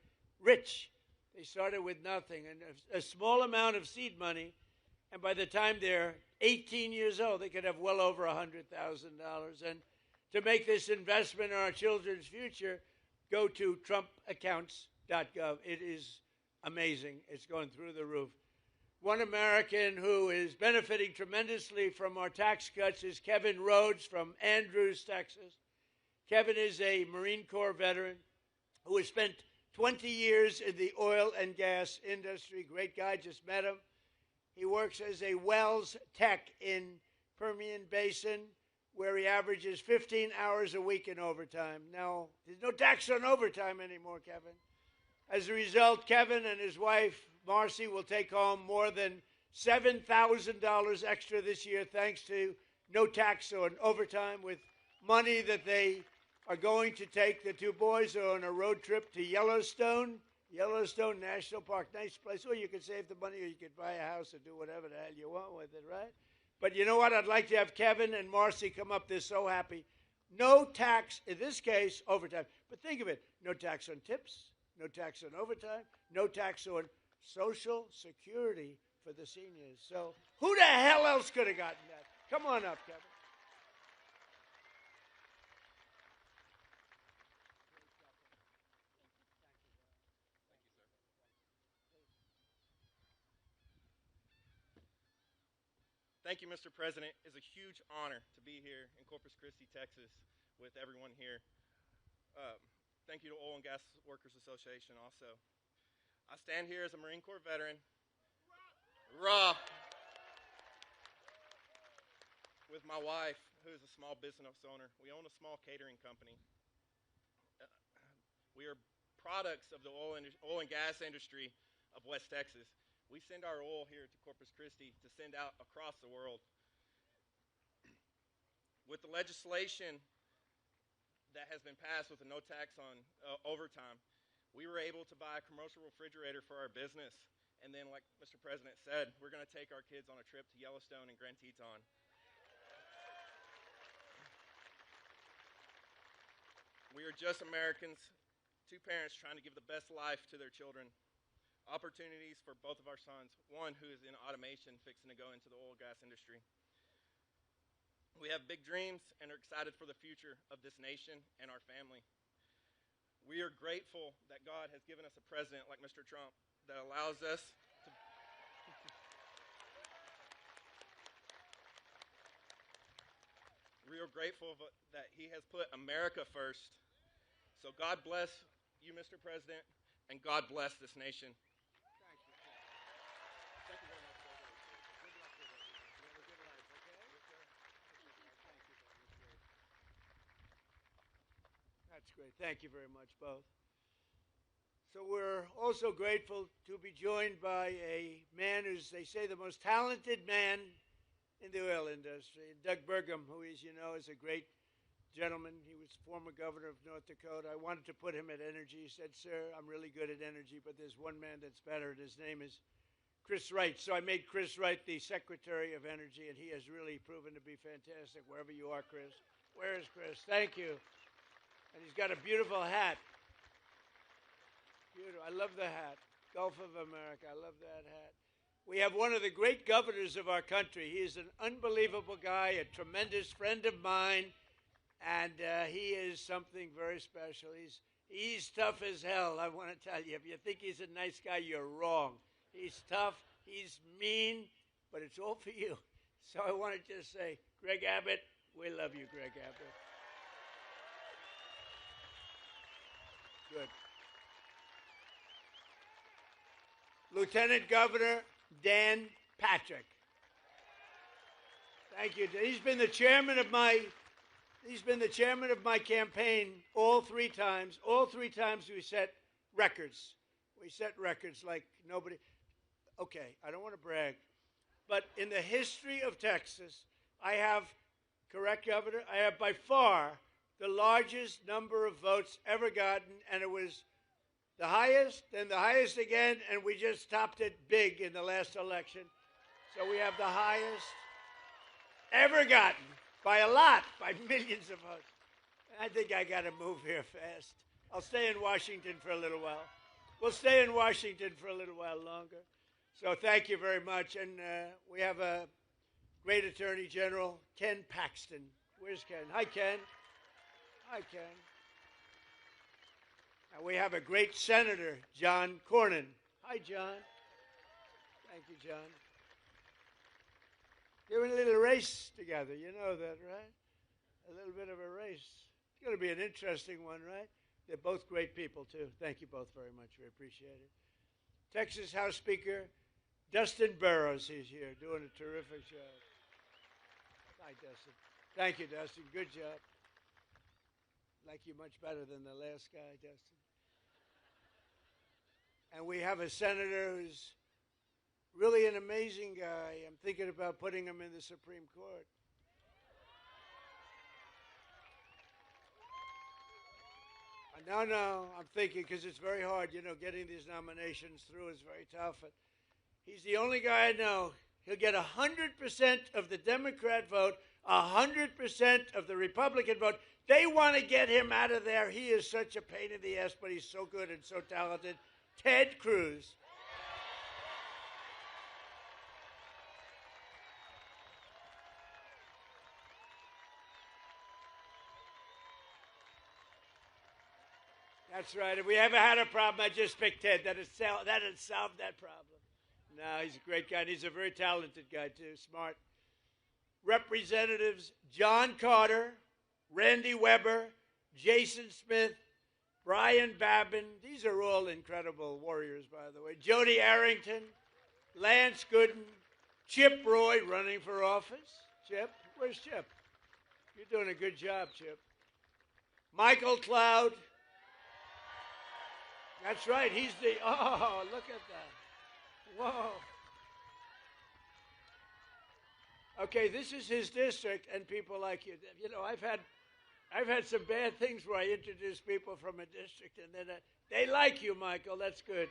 rich. They started with nothing and a small amount of seed money, and by the time they're 18 years old, they could have well over $100,000. And to make this investment in our children's future, go to trumpaccounts.gov. It is amazing. It's going through the roof. One American who is benefiting tremendously from our tax cuts is Kevin Rhodes from Andrews, Texas. Kevin is a Marine Corps veteran who has spent 20 years in the oil and gas industry. Great guy, just met him. He works as a wells tech in Permian Basin, where he averages 15 hours a week in overtime. Now, there's no tax on overtime anymore, Kevin. As a result, Kevin and his wife, Marcy, will take home more than $7,000 extra this year thanks to no tax on overtime, with money that they are going to take. The two boys are on a road trip to Yellowstone National Park. Nice place. Or you could save the money, or you could buy a house or do whatever the hell you want with it, right? But you know what? I'd like to have Kevin and Marcy come up. They're so happy. No tax, in this case, overtime. But think of it. No tax on tips, no tax on overtime, no tax on Social Security for the seniors. So who the hell else could have gotten that? Come on up, Kevin. Thank you, Mr. President. It's a huge honor to be here in Corpus Christi, Texas, with everyone here. Thank you to Oil and Gas Workers Association also. I stand here as a Marine Corps veteran, with my wife, who is a small business owner. We own a small catering company. We are products of the oil and gas industry of West Texas. We send our oil here to Corpus Christi to send out across the world. With the legislation that has been passed with a no tax on overtime, we were able to buy a commercial refrigerator for our business. And then, like Mr. President said, we're going to take our kids on a trip to Yellowstone and Grand Teton. We are just Americans, two parents trying to give the best life to their children. Opportunities for both of our sons, one who is in automation fixing to go into the oil and gas industry. We have big dreams and are excited for the future of this nation and our family. We are grateful that God has given us a president like Mr. Trump that allows us to we are grateful that he has put America first. So God bless you, Mr. President, and God bless this nation. That's great. Thank you very much, both. So we're also grateful to be joined by a man who's, they say, the most talented man in the oil industry. Doug Burgum, who, as you know, is a great gentleman. He was former governor of North Dakota. I wanted to put him at energy. He said, sir, I'm really good at energy, but there's one man that's better, and his name is Chris Wright. So I made Chris Wright the Secretary of Energy, and he has really proven to be fantastic, wherever you are, Chris. Where is Chris? Thank you. And he's got a beautiful hat. Beautiful. I love the hat. Gulf of America. I love that hat. We have one of the great governors of our country. He is an unbelievable guy, a tremendous friend of mine, and he is something very special. He's tough as hell, I want to tell you. If you think he's a nice guy, you're wrong. He's tough, he's mean, but it's all for you. So I want to just say, Greg Abbott, we love you, Greg Abbott. Good. Lieutenant Governor Dan Patrick. Thank you. He's been the chairman of my campaign all three times. All three times we set records. We set records like nobody. Okay, I don't want to brag, but in the history of Texas, I have, correct, Governor, I have by far the largest number of votes ever gotten, and it was the highest, then the highest again, and we just topped it big in the last election. So we have the highest. ever gotten by a lot, by millions of votes. I think I got to move here fast. I'll stay in Washington for a little while. We'll stay in Washington for a little while longer. So thank you very much. And we have a great Attorney General, Ken Paxton. Where's Ken? Hi, Ken. Hi, Ken. And we have a great Senator, John Cornyn. Hi, John. Thank you, John. They're in a little race together. You know that, right? A little bit of a race. It's going to be an interesting one, right? They're both great people, too. Thank you both very much. We appreciate it. Texas House Speaker Dustin Burrows is here doing a terrific job. Hi, Dustin. Thank you, Dustin. Good job. Like you much better than the last guy, Dustin. And we have a senator who's really an amazing guy. I'm thinking about putting him in the Supreme Court. No, I'm thinking because it's very hard, you know, getting these nominations through is very tough. And he's the only guy I know. He'll get 100% of the Democrat vote, 100% of the Republican vote. They want to get him out of there. He is such a pain in the ass, but he's so good and so talented. Ted Cruz. That's right. If we ever had a problem, I just picked Ted. That'd solve that problem. No, he's a great guy. And he's a very talented guy, too. Smart. Representatives John Carter, Randy Weber, Jason Smith, Brian Babin. These are all incredible warriors, by the way. Jody Arrington, Lance Gooden, Chip Roy running for office. Chip? Where's Chip? You're doing a good job, Chip. Michael Cloud. That's right. He's the, oh, look at that. Whoa. Okay, this is his district, and people like you. You know, I've had some bad things where I introduce people from a district, and then they like you, Michael. That's good.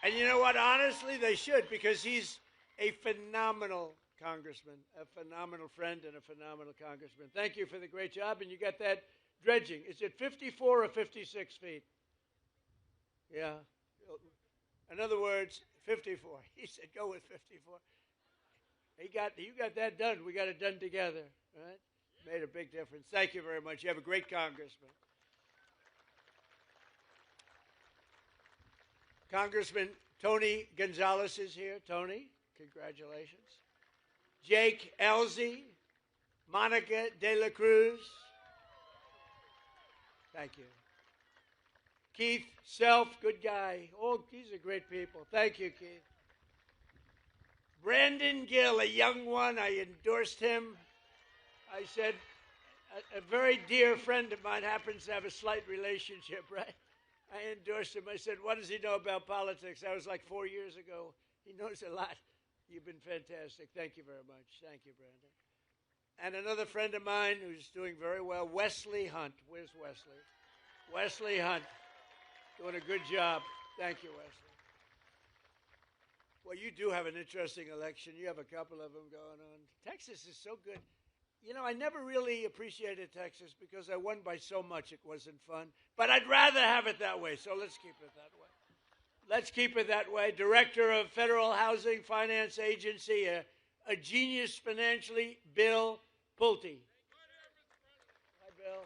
And you know what? Honestly, they should, because he's a phenomenal congressman, a phenomenal friend, and a phenomenal congressman. Thank you for the great job, and you got that dredging. Is it 54 or 56 feet? Yeah. In other words, 54. He said, go with 54. You got that done. We got it done together. Right? Made a big difference. Thank you very much. You have a great congressman. Congressman Tony Gonzalez is here. Tony, congratulations. Jake Elzy, Monica De La Cruz. Thank you. Keith Self, good guy. Oh, these are great people. Thank you, Keith. Brandon Gill, a young one. I endorsed him. I said, a very dear friend of mine happens to have a slight relationship, right? I endorsed him. I said, what does he know about politics? That was like 4 years ago. He knows a lot. You've been fantastic. Thank you very much. Thank you, Brandon. And another friend of mine who's doing very well, Wesley Hunt. Where's Wesley? Wesley Hunt. Doing a good job. Thank you, Wesley. Well, you do have an interesting election. You have a couple of them going on. Texas is so good. You know, I never really appreciated Texas because I won by so much it wasn't fun. But I'd rather have it that way, so let's keep it that way. Let's keep it that way. Director of Federal Housing Finance Agency, a genius financially, Bill Pulte. Hi, Bill.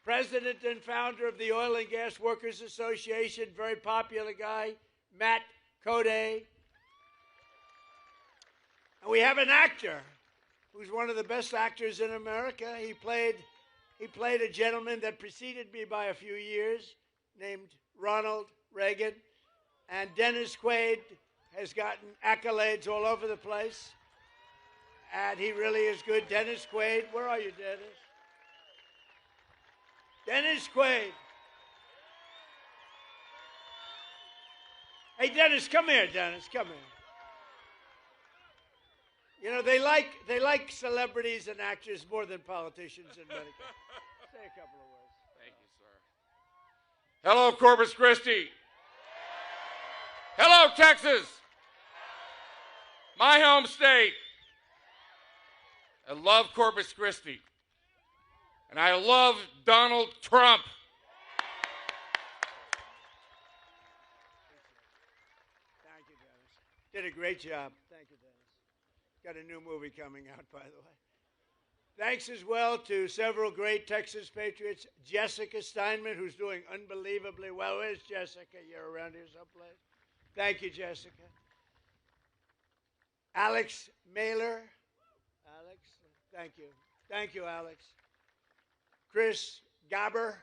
President and founder of the Oil and Gas Workers Association, very popular guy, Matt Code. And we have an actor who's one of the best actors in America. He played a gentleman that preceded me by a few years named Ronald Reagan. And Dennis Quaid has gotten accolades all over the place. And he really is good. Dennis Quaid. Where are you, Dennis? Dennis Quaid. Hey, Dennis, come here, Dennis. Come here. You know, they like celebrities and actors more than politicians in America. Say a couple of words. Thank you, sir. Hello, Corpus Christi. Hello, Texas. my home state. I love Corpus Christi. And I love Donald Trump. Thank you, Dennis. Did a great job. Thank you, Dennis. Got a new movie coming out, by the way. Thanks as well to several great Texas patriots. Jessica Steinman, who's doing unbelievably well. Where's Jessica? You're around here someplace. Thank you, Jessica. Alex Mailer. Alex, thank you. Thank you, Alex. Chris Gabber.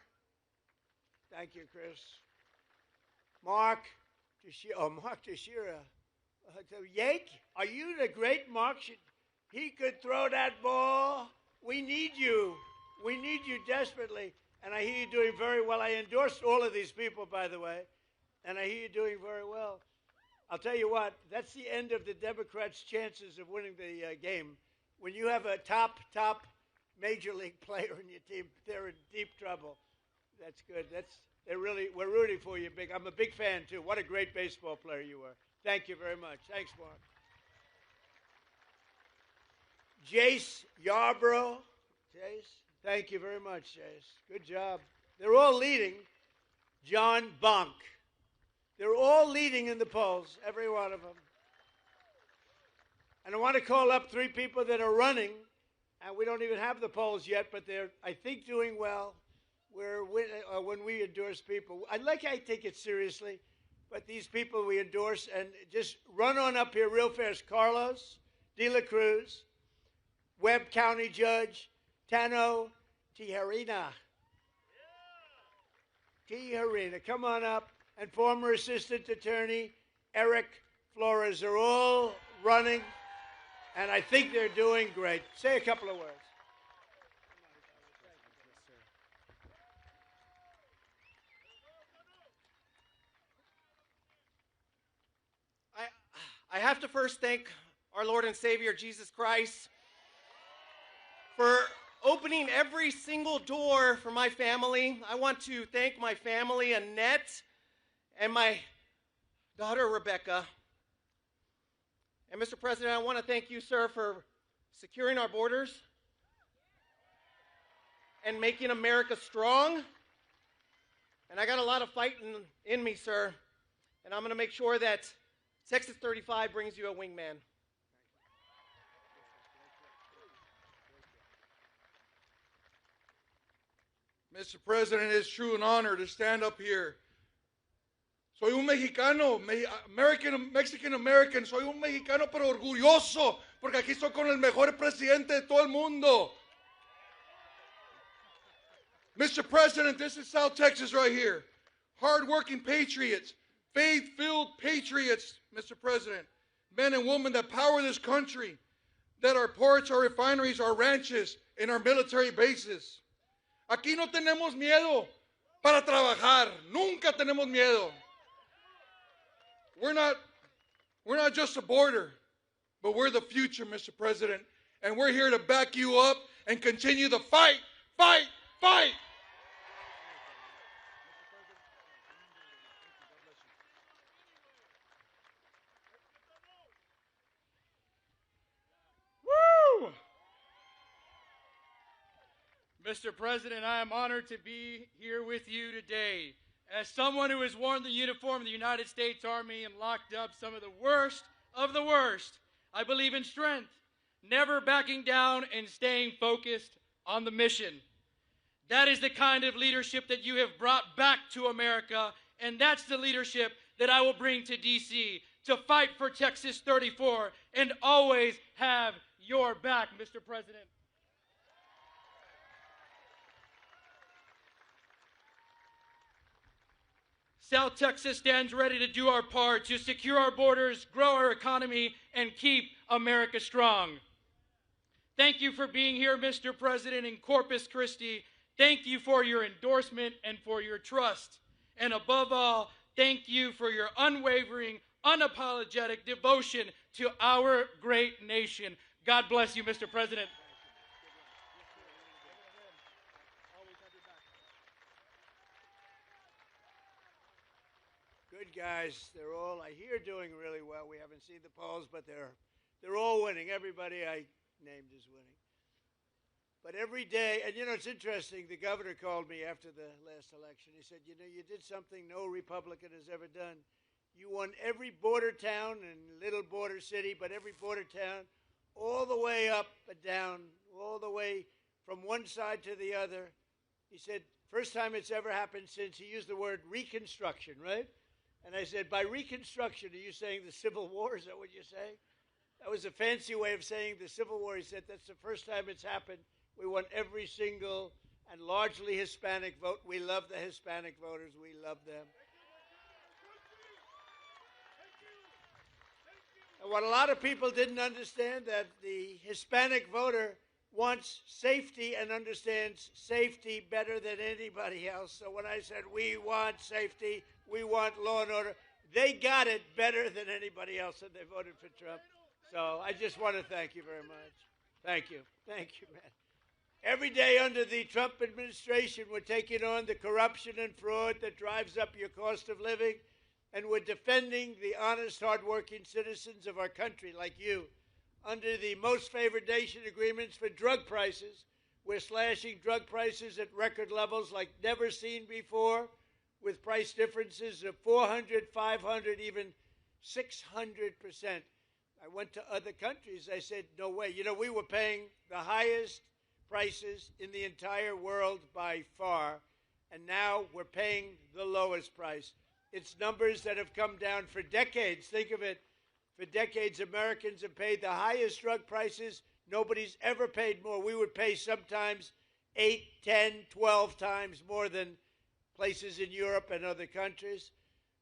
Thank you, Chris. Mark Teixeira. Yank, are you the great Mark? He could throw that ball. We need you. We need you desperately. And I hear you doing very well. I endorsed all of these people, by the way. And I hear you doing very well. I'll tell you what, that's the end of the Democrats' chances of winning the game. When you have a top major league player in your team, they're in deep trouble. That's good. We're rooting for you big. I'm a big fan, too. What a great baseball player you were. Thank you very much. Thanks, Mark. Jace Yarborough. Jace, thank you very much, Jace. Good job. They're all leading. John Bonk. They're all leading in the polls, every one of them. And I want to call up 3 people that are running, and we don't even have the polls yet, but they're, I think, doing well. When we endorse people, I take it seriously, but these people we endorse, and just run on up here real fast. Carlos De La Cruz, Webb County Judge Tano Tijerina. Tijerina, come on up. And former Assistant Attorney Eric Flores are all running, and I think they're doing great. Say a couple of words. I have to first thank our Lord and Savior, Jesus Christ, for opening every single door for my family. I want to thank my family, Annette, and my daughter, Rebecca. And Mr. President, I want to thank you, sir, for securing our borders and making America strong. And I got a lot of fighting in me, sir. And I'm going to make sure that Texas 35 brings you a wingman. Mr. President, it's true an honor to stand up here. Soy un mexicano, Mexican-American, soy un mexicano pero orgulloso, porque aquí estoy con el mejor presidente de todo el mundo. Mr. President, this is South Texas right here. Hard-working patriots, faith-filled patriots, Mr. President. Men and women that power this country, that our ports, our refineries, our ranches, and our military bases. Aquí no tenemos miedo para trabajar. Nunca tenemos miedo. We're not just a border, but we're the future, Mr. President. And we're here to back you up and continue the fight, fight, fight. Woo! Mr. President, I am honored to be here with you today. As someone who has worn the uniform of the United States Army and locked up some of the worst, I believe in strength, never backing down and staying focused on the mission. That is the kind of leadership that you have brought back to America, and that's the leadership that I will bring to D.C. to fight for Texas 34 and always have your back, Mr. President. South Texas stands ready to do our part to secure our borders, grow our economy, and keep America strong. Thank you for being here, Mr. President, in Corpus Christi. Thank you for your endorsement and for your trust. And above all, thank you for your unwavering, unapologetic devotion to our great nation. God bless you, Mr. President. Good guys. They're all, I hear, doing really well. We haven't seen the polls, but they're They're all winning. Everybody I named is winning. But every day, and you know, it's interesting, the governor called me after the last election. He said, you know, you did something no Republican has ever done. You won every border town and little border city, but every border town, all the way up and down, all the way from one side to the other. He said, first time it's ever happened since, he used the word reconstruction, right? And I said, by reconstruction, are you saying the Civil War? Is that what you're saying? That was a fancy way of saying the Civil War. He said, that's the first time it's happened. We won every single and largely Hispanic vote. We love the Hispanic voters. We love them. And what a lot of people didn't understand, that the Hispanic voter wants safety and understands safety better than anybody else. So when I said we want safety, we want law and order, they got it better than anybody else, and they voted for Trump. So I just want to thank you very much. Thank you. Thank you, man. Every day under the Trump administration, we're taking on the corruption and fraud that drives up your cost of living, and we're defending the honest, hardworking citizens of our country like you. Under the most favored nation agreements for drug prices, we're slashing drug prices at record levels like never seen before, with price differences of 400, 500, even 600%. I went to other countries. I said, no way. You know, we were paying the highest prices in the entire world by far, and now we're paying the lowest price. It's numbers that have come down for decades. Think of it. For decades, Americans have paid the highest drug prices. Nobody's ever paid more. We would pay sometimes 8, 10, 12 times more than places in Europe and other countries.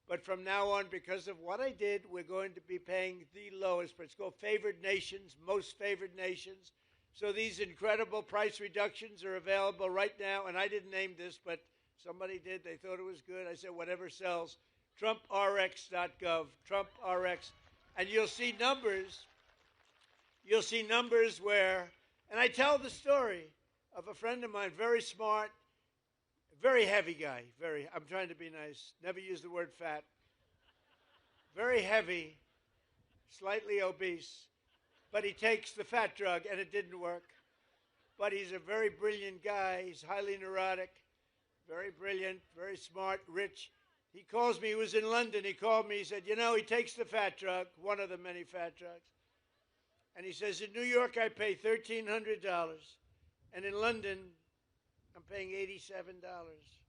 But from now on, because of what I did, we're going to be paying the lowest price. It's called favored nations, most favored nations. So these incredible price reductions are available right now. And I didn't name this, but somebody did. They thought it was good. I said, whatever sells. TrumpRx.gov, TrumpRx. And you'll see numbers. You'll see numbers where, and I tell the story of a friend of mine, very smart, very heavy guy. I'm trying to be nice. Never use the word fat. Very heavy, slightly obese. But he takes the fat drug, and it didn't work. But he's a very brilliant guy. He's highly neurotic, very brilliant, very smart, rich. He calls me. He was in London. He called me. He said, you know, he takes the fat drug, one of the many fat drugs. And he says, in New York, I pay $1,300. And in London, I'm paying $87.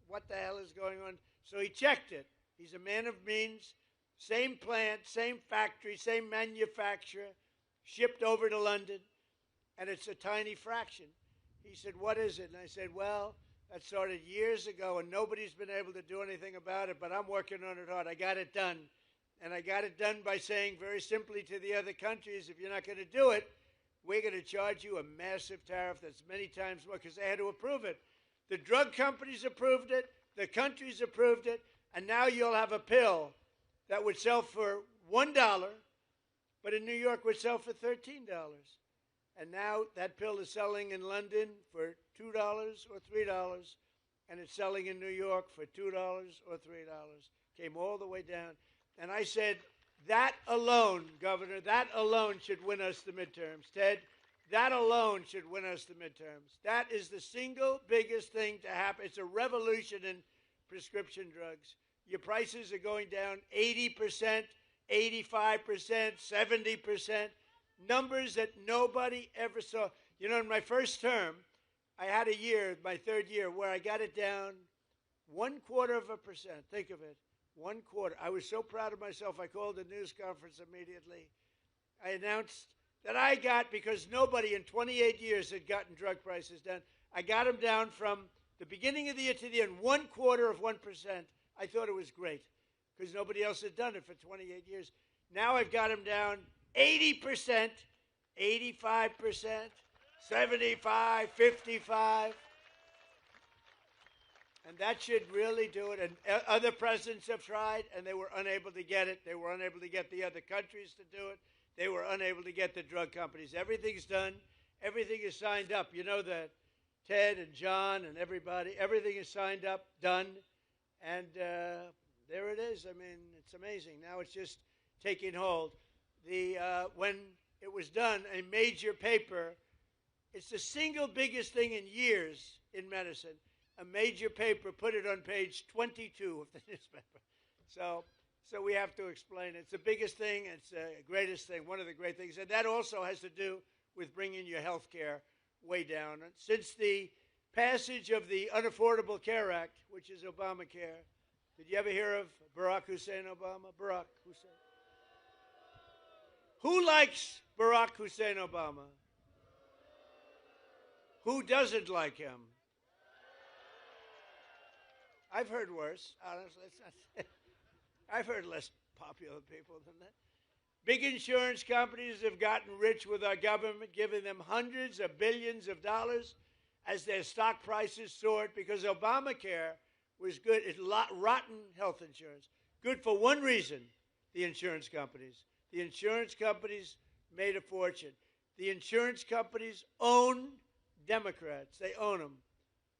What the hell is going on? So he checked it. He's a man of means. Same plant, same factory, same manufacturer. Shipped over to London, and it's a tiny fraction. He said, what is it? And I said, well, that started years ago, and nobody's been able to do anything about it, but I'm working on it hard. I got it done. And I got it done by saying very simply to the other countries, if you're not going to do it, we're going to charge you a massive tariff that's many times more, because they had to approve it. The drug companies approved it, the countries approved it, and now you'll have a pill that would sell for $1, but in New York would sell for $13. And now that pill is selling in London for $2 or $3, and it's selling in New York for $2 or $3. Came all the way down. And I said, that alone, Governor, that alone should win us the midterms. Ted, that alone should win us the midterms. That is the single biggest thing to happen. It's a revolution in prescription drugs. Your prices are going down 80%. 85%, 70%, numbers that nobody ever saw. You know, in my first term, I had a year, my third year, where I got it down 0.25%. Think of it, 1/4. I was so proud of myself, I called a news conference immediately. I announced that I got, because nobody in 28 years had gotten drug prices down, I got them down from the beginning of the year to the end, 0.25%. I thought it was great, because nobody else had done it for 28 years. Now I've got them down 80%, 85%, 75, 55. And that should really do it. And other presidents have tried, and they were unable to get it. They were unable to get the other countries to do it. They were unable to get the drug companies. Everything's done. Everything is signed up. You know that Ted and John and everybody, everything is signed up, done. And there it is. I mean, it's amazing. Now it's just taking hold. When it was done, a major paper. It's the single biggest thing in years in medicine. A major paper, put it on page 22 of the newspaper. So we have to explain it. It's the biggest thing. It's the greatest thing, one of the great things. And that also has to do with bringing your health care way down. And since the passage of the Unaffordable Care Act, which is Obamacare, did you ever hear of Barack Hussein Obama? Barack Hussein. Who likes Barack Hussein Obama? Who doesn't like him? I've heard worse, honestly. I've heard less popular people than that. Big insurance companies have gotten rich with our government, giving them hundreds of billions of dollars as their stock prices soared because Obamacare was good. It's rotten health insurance. Good for one reason, the insurance companies. The insurance companies made a fortune. The insurance companies own Democrats. They own them.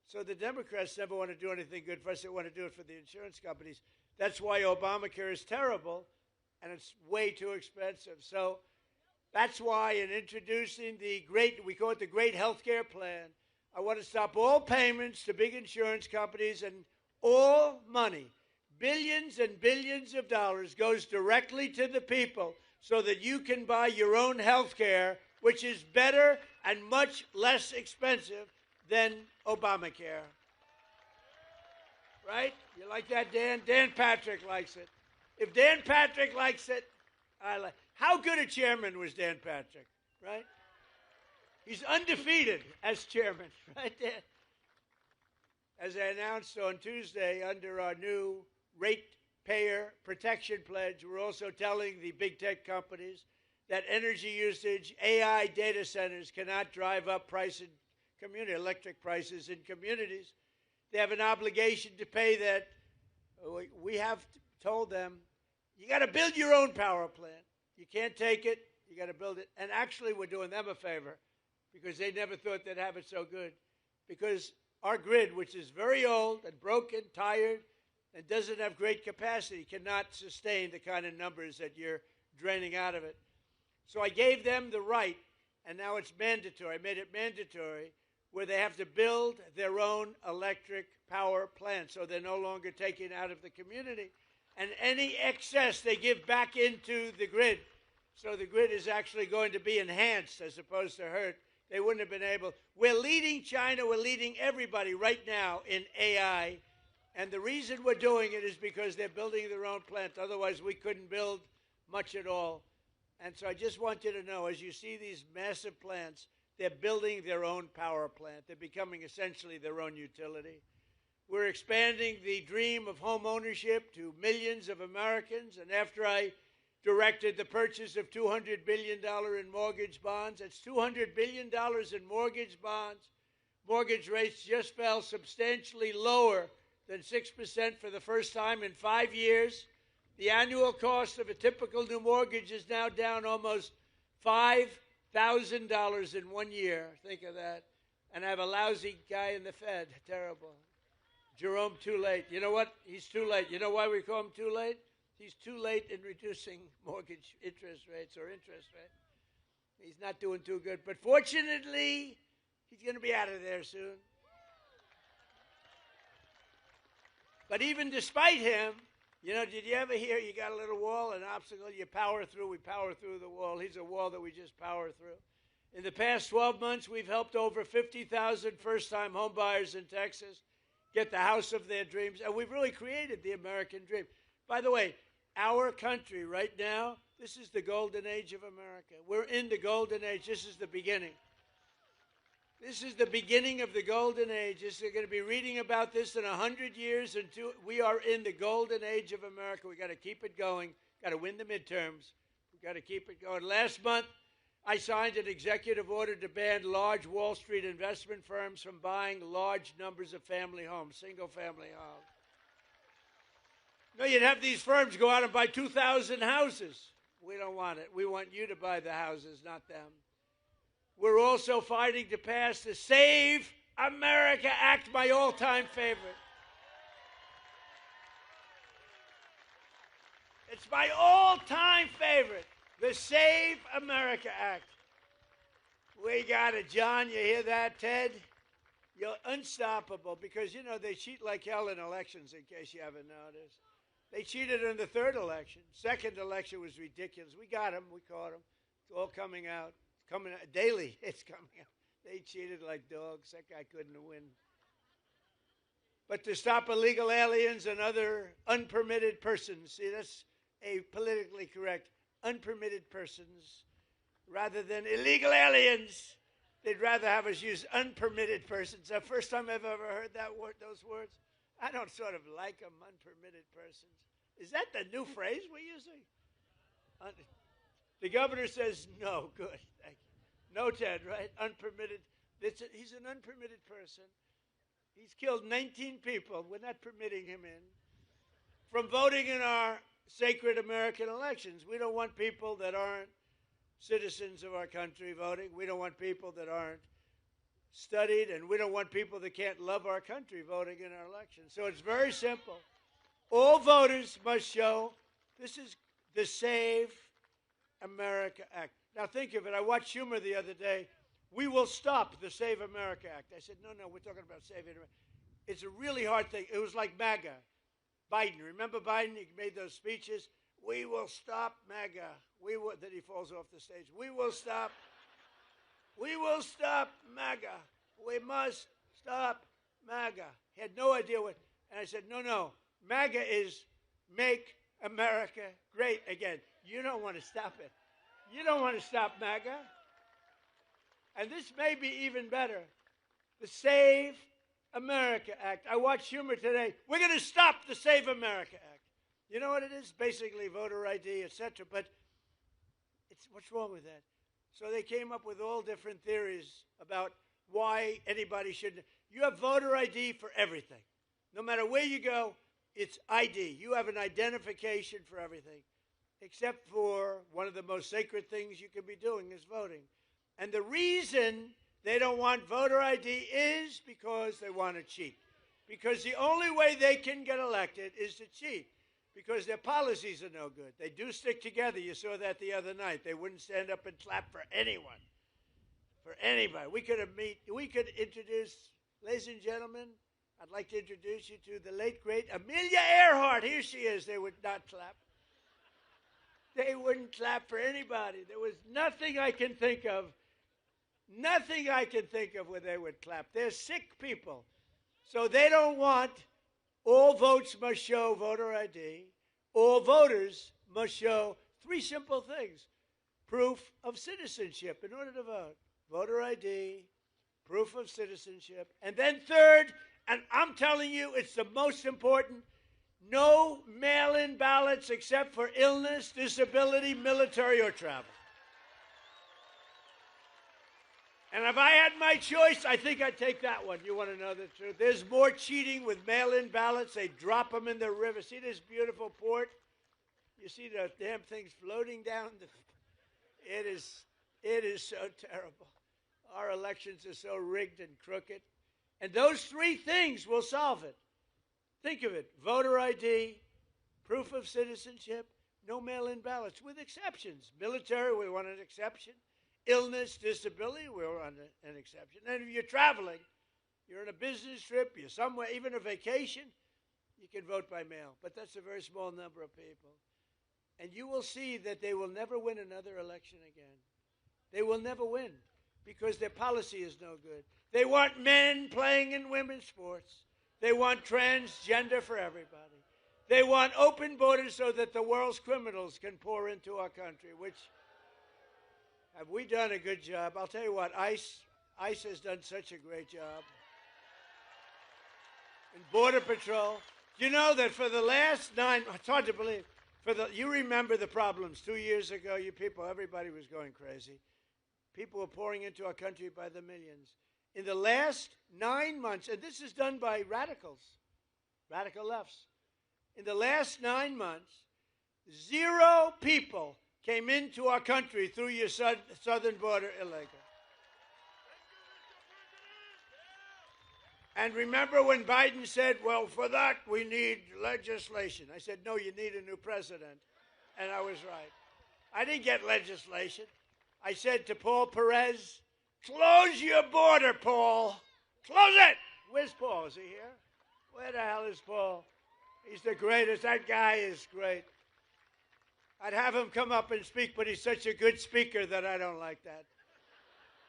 So the Democrats never want to do anything good for us. They want to do it for the insurance companies. That's why Obamacare is terrible, and it's way too expensive. So that's why in introducing the great, we call it the Great Healthcare Plan, I want to stop all payments to big insurance companies, and all money, billions and billions of dollars, goes directly to the people so that you can buy your own health care, which is better and much less expensive than Obamacare. Right? You like that, Dan? Dan Patrick likes it. If Dan Patrick likes it, I like it. How good a chairman was Dan Patrick, right? He's undefeated as chairman, right, Dan? As I announced on Tuesday, under our new ratepayer protection pledge, we're also telling the big tech companies that energy usage, AI data centers cannot drive up electric prices in communities. They have an obligation to pay that. We have told them, you got to build your own power plant. You can't take it. You got to build it. And actually, we're doing them a favor because they never thought they'd have it so good. Because our grid, which is very old and broken, tired, and doesn't have great capacity, cannot sustain the kind of numbers that you're draining out of it. So I gave them the right, and now it's mandatory. I made it mandatory where they have to build their own electric power plant, so they're no longer taking out of the community. And any excess they give back into the grid. So the grid is actually going to be enhanced as opposed to hurt. They wouldn't have been able. We're leading China. We're leading everybody right now in AI. And the reason we're doing it is because they're building their own plant. Otherwise, we couldn't build much at all. And so I just want you to know, as you see these massive plants, they're building their own power plant. They're becoming essentially their own utility. We're expanding the dream of home ownership to millions of Americans. And after I directed the purchase of $200 billion in mortgage bonds, that's $200 billion in mortgage bonds. Mortgage rates just fell substantially lower than 6% for the first time in 5 years. The annual cost of a typical new mortgage is now down almost $5,000 in 1 year. Think of that. And I have a lousy guy in the Fed. Terrible. Jerome Too Late. You know what? He's too late. You know why we call him too late? He's too late in reducing mortgage interest rates or interest rate. He's not doing too good. But fortunately, he's going to be out of there soon. But even despite him, you know, did you ever hear you got a little wall, an obstacle, you power through, we power through the wall. He's a wall that we just power through. In the past 12 months, we've helped over 50,000 first-time homebuyers in Texas get the house of their dreams, and we've really created the American dream. By the way, our country right now, this is the golden age of America. We're in the golden age. This is the beginning. This is the beginning of the golden age. You're going to be reading about this in 100 years. We are in the golden age of America. We got to keep it going. Got to win the midterms. We got to keep it going. Last month, I signed an executive order to ban large Wall Street investment firms from buying large numbers of family homes, single-family homes. No, you'd have these firms go out and buy 2,000 houses. We don't want it. We want you to buy the houses, not them. We're also fighting to pass the Save America Act, my all-time favorite. It's my all-time favorite. The Save America Act. We got it, John. You hear that, Ted? You're unstoppable because, you know, they cheat like hell in elections, in case you haven't noticed. They cheated in the third election. Second election was ridiculous. We got them. We caught them. It's all coming out. It's coming out daily. It's coming out. They cheated like dogs. That guy couldn't win. But to stop illegal aliens and other unpermitted persons, see, that's a politically correct, unpermitted persons, rather than illegal aliens. They'd rather have us use unpermitted persons. The first time I've ever heard that word, those words. I don't sort of like them, unpermitted persons. Is that the new phrase we're using? The governor says no. Good, thank you. No, Ted, right? Unpermitted. He's an unpermitted person. He's killed 19 people. We're not permitting him in. From voting in our sacred American elections. We don't want people that aren't citizens of our country voting. We don't want people that aren't studied, and we don't want people that can't love our country voting in our elections. So it's very simple. All voters must show this is the Save America Act. Now think of it. I watched Schumer the other day. We will stop the Save America Act. I said, no, we're talking about saving America. It's a really hard thing. It was like MAGA. Biden, remember Biden? He made those speeches. We will stop MAGA. Then he falls off the stage. We will stop MAGA. We must stop MAGA. He had no idea what. And I said, no. MAGA is Make America Great Again. You don't want to stop it. You don't want to stop MAGA. And this may be even better. The Save America Act. I watched Schumer today. We're going to stop the Save America Act. You know what it is? Basically voter ID, etc. But what's wrong with that? So they came up with all different theories about why anybody shouldn't. You have voter ID for everything. No matter where you go, it's ID. You have an identification for everything, except for one of the most sacred things you could be doing is voting. And the reason they don't want voter ID is because they want to cheat. Because the only way they can get elected is to cheat. Because their policies are no good. They do stick together. You saw that the other night. They wouldn't stand up and clap for anyone. For anybody. We could introduce, ladies and gentlemen, I'd like to introduce you to the late, great Amelia Earhart. Here she is. They would not clap. They wouldn't clap for anybody. There was nothing I can think of. Nothing I can think of where they would clap. They're sick people. So they don't want all votes must show voter ID. All voters must show three simple things. Proof of citizenship in order to vote. Voter ID, proof of citizenship. And then third, and I'm telling you it's the most important, no mail-in ballots except for illness, disability, military, or travel. And if I had my choice, I think I'd take that one. You want to know the truth? There's more cheating with mail-in ballots. They drop them in the river. See this beautiful port? You see the damn things floating down? It is so terrible. Our elections are so rigged and crooked. And those three things will solve it. Think of it. Voter ID, proof of citizenship, no mail-in ballots, with exceptions. Military, we want an exception. Illness, disability, we're on an exception. And if you're traveling, you're on a business trip, you're somewhere, even a vacation, you can vote by mail. But that's a very small number of people. And you will see that they will never win another election again. They will never win because their policy is no good. They want men playing in women's sports. They want transgender for everybody. They want open borders so that the world's criminals can pour into our country, which... Have we done a good job? I'll tell you what, ICE has done such a great job. And Border Patrol. You know that for the last it's hard to believe, you remember the problems 2 years ago, you people, everybody was going crazy. People were pouring into our country by the millions. In the last 9 months, and this is done by radicals, radical lefts. In the last 9 months, 0 people came into our country through your southern border illegal. And remember when Biden said, well, for that we need legislation. I said, no, you need a new president. And I was right. I didn't get legislation. I said to Paul Perez, close your border, Paul. Close it. Where's Paul? Is he here? Where the hell is Paul? He's the greatest. That guy is great. I'd have him come up and speak, but he's such a good speaker that I don't like that.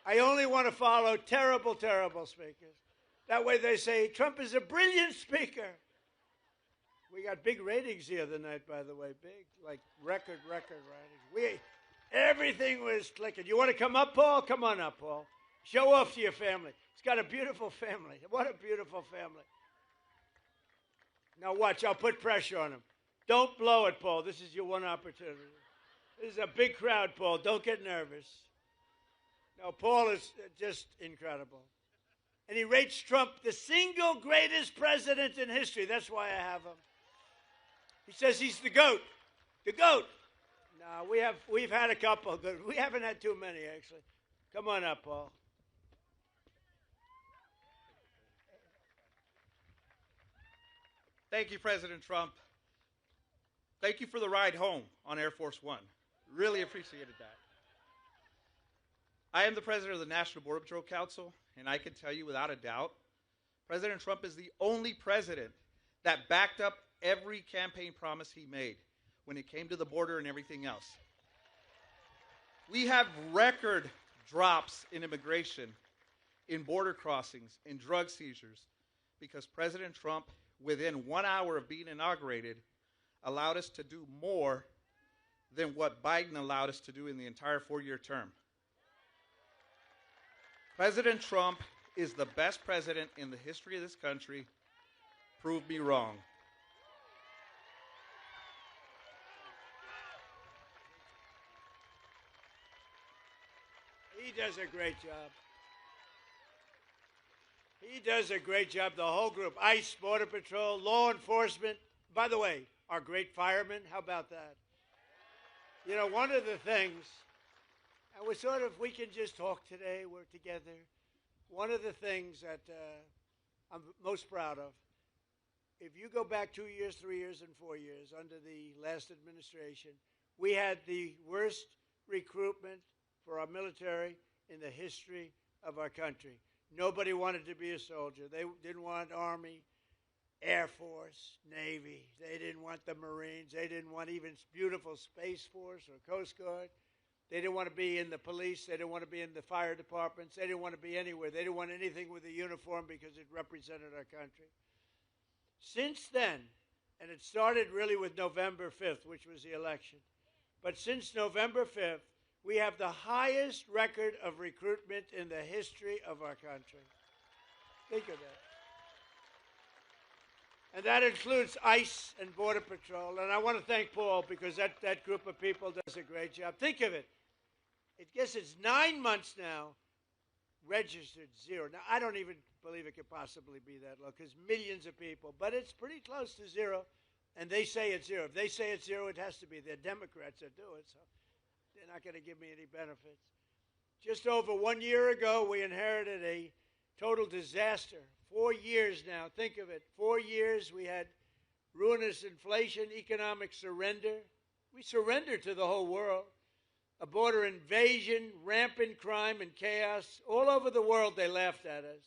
I only want to follow terrible, terrible speakers. That way they say, Trump is a brilliant speaker. We got big ratings the other night, by the way. Big, like record ratings. Everything was clicking. You want to come up, Paul? Come on up, Paul. Show off to your family. He's got a beautiful family. What a beautiful family. Now watch, I'll put pressure on him. Don't blow it, Paul. This is your one opportunity. This is a big crowd, Paul. Don't get nervous. No, Paul is just incredible. And he rates Trump the single greatest president in history. That's why I have him. He says he's the GOAT. The GOAT. No, we've had a couple good. We haven't had too many, actually. Come on up, Paul. Thank you, President Trump. Thank you for the ride home on Air Force One. Really appreciated that. I am the president of the National Border Patrol Council, and I can tell you without a doubt, President Trump is the only president that backed up every campaign promise he made when it came to the border and everything else. We have record drops in immigration, in border crossings, in drug seizures, because President Trump, within 1 hour of being inaugurated, allowed us to do more than what Biden allowed us to do in the entire 4-year term. President Trump is the best president in the history of this country. Prove me wrong. He does a great job. He does a great job, the whole group. ICE, Border Patrol, law enforcement. By the way, our great firemen, how about that? You know, one of the things, and we can just talk today, we're together. One of the things that I'm most proud of, if you go back 2 years, 3 years, and 4 years under the last administration, we had the worst recruitment for our military in the history of our country. Nobody wanted to be a soldier. They didn't want Army, Air Force, Navy. They didn't want the Marines. They didn't want even beautiful Space Force or Coast Guard. They didn't want to be in the police. They didn't want to be in the fire departments. They didn't want to be anywhere. They didn't want anything with a uniform because it represented our country. Since then, and it started really with November 5th, which was the election, but since November 5th, we have the highest record of recruitment in the history of our country. Think of that. And that includes ICE and Border Patrol. And I want to thank Paul because that group of people does a great job. Think of it. I guess it's 9 months now, registered zero. Now, I don't even believe it could possibly be that low because millions of people, but it's pretty close to zero. And they say it's zero. If they say it's zero, it has to be. They're Democrats that do it, so they're not going to give me any benefits. Just over 1 year ago, we inherited a total disaster. 4 years now, think of it. 4 years we had ruinous inflation, economic surrender. We surrendered to the whole world. A border invasion, rampant crime and chaos. All over the world they laughed at us.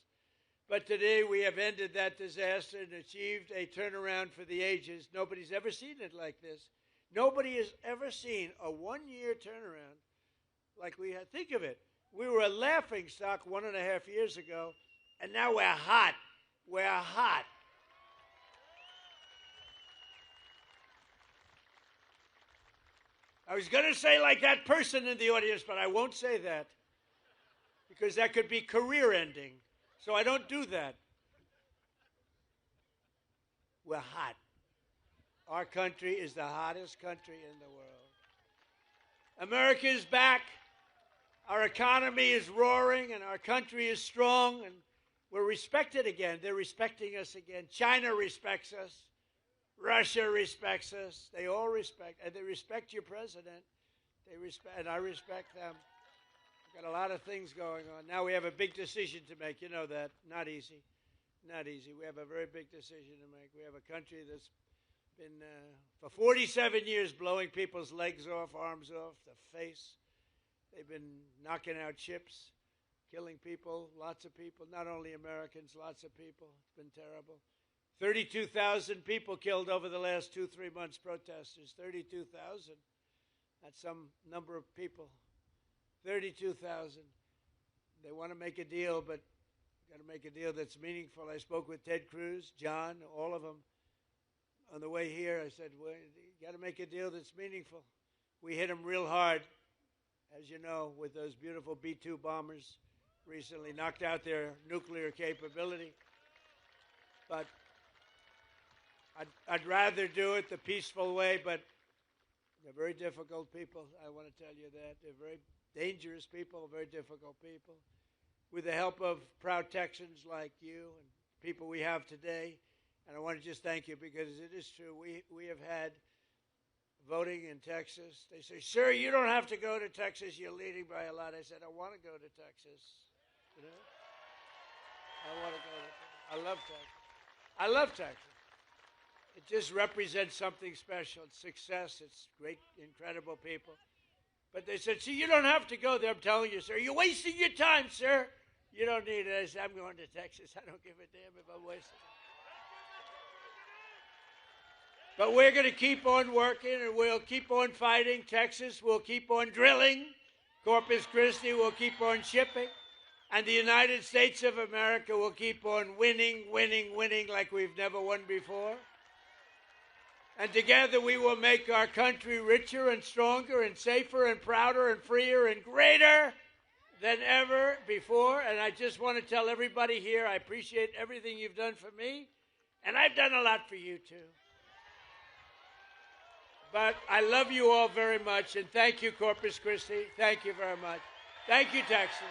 But today we have ended that disaster and achieved a turnaround for the ages. Nobody's ever seen it like this. Nobody has ever seen a 1 year turnaround like we had. Think of it. We were a laughing stock 1.5 years ago, and now we're hot. We're hot. I was going to say like that person in the audience, but I won't say that because that could be career ending. So I don't do that. We're hot. Our country is the hottest country in the world. America is back. Our economy is roaring, and our country is strong, and we're respected again. They're respecting us again. China respects us. Russia respects us. They all respect, and they respect your president. They respect, and I respect them. We've got a lot of things going on. Now we have a big decision to make. You know that. Not easy. Not easy. We have a very big decision to make. We have a country that's Been for 47 years blowing people's legs off, arms off, the face. They've been knocking out ships, killing people, lots of people, not only Americans, lots of people. It's been terrible. 32,000 people killed over the last 2-3 months, protesters. 32,000. That's some number of people. 32,000. They want to make a deal, but got to make a deal that's meaningful. I spoke with Ted Cruz, John, all of them. On the way here, I said, well, you got to make a deal that's meaningful. We hit them real hard, as you know, with those beautiful B-2 bombers recently, knocked out their nuclear capability. But I'd rather do it the peaceful way, but they're very difficult people. I want to tell you that. They're very dangerous people, very difficult people. With the help of proud Texans like you and people we have today, and I want to just thank you because it is true. We have had voting in Texas. They say, sir, you don't have to go to Texas. You're leading by a lot. I said, I want to go to Texas. You know? I want to go to Texas. I love Texas. I love Texas. It just represents something special. It's success. It's great, incredible people. But they said, see, you don't have to go there. I'm telling you, sir. You're wasting your time, sir. You don't need it. I said, I'm going to Texas. I don't give a damn if I'm wasting it. But we're going to keep on working, and we'll keep on fighting. Texas will keep on drilling. Corpus Christi will keep on shipping. And the United States of America will keep on winning, winning, winning like we've never won before. And together we will make our country richer and stronger and safer and prouder and freer and greater than ever before. And I just want to tell everybody here, I appreciate everything you've done for me, and I've done a lot for you too. But I love you all very much, and thank you, Corpus Christi. Thank you very much. Thank you, Texas.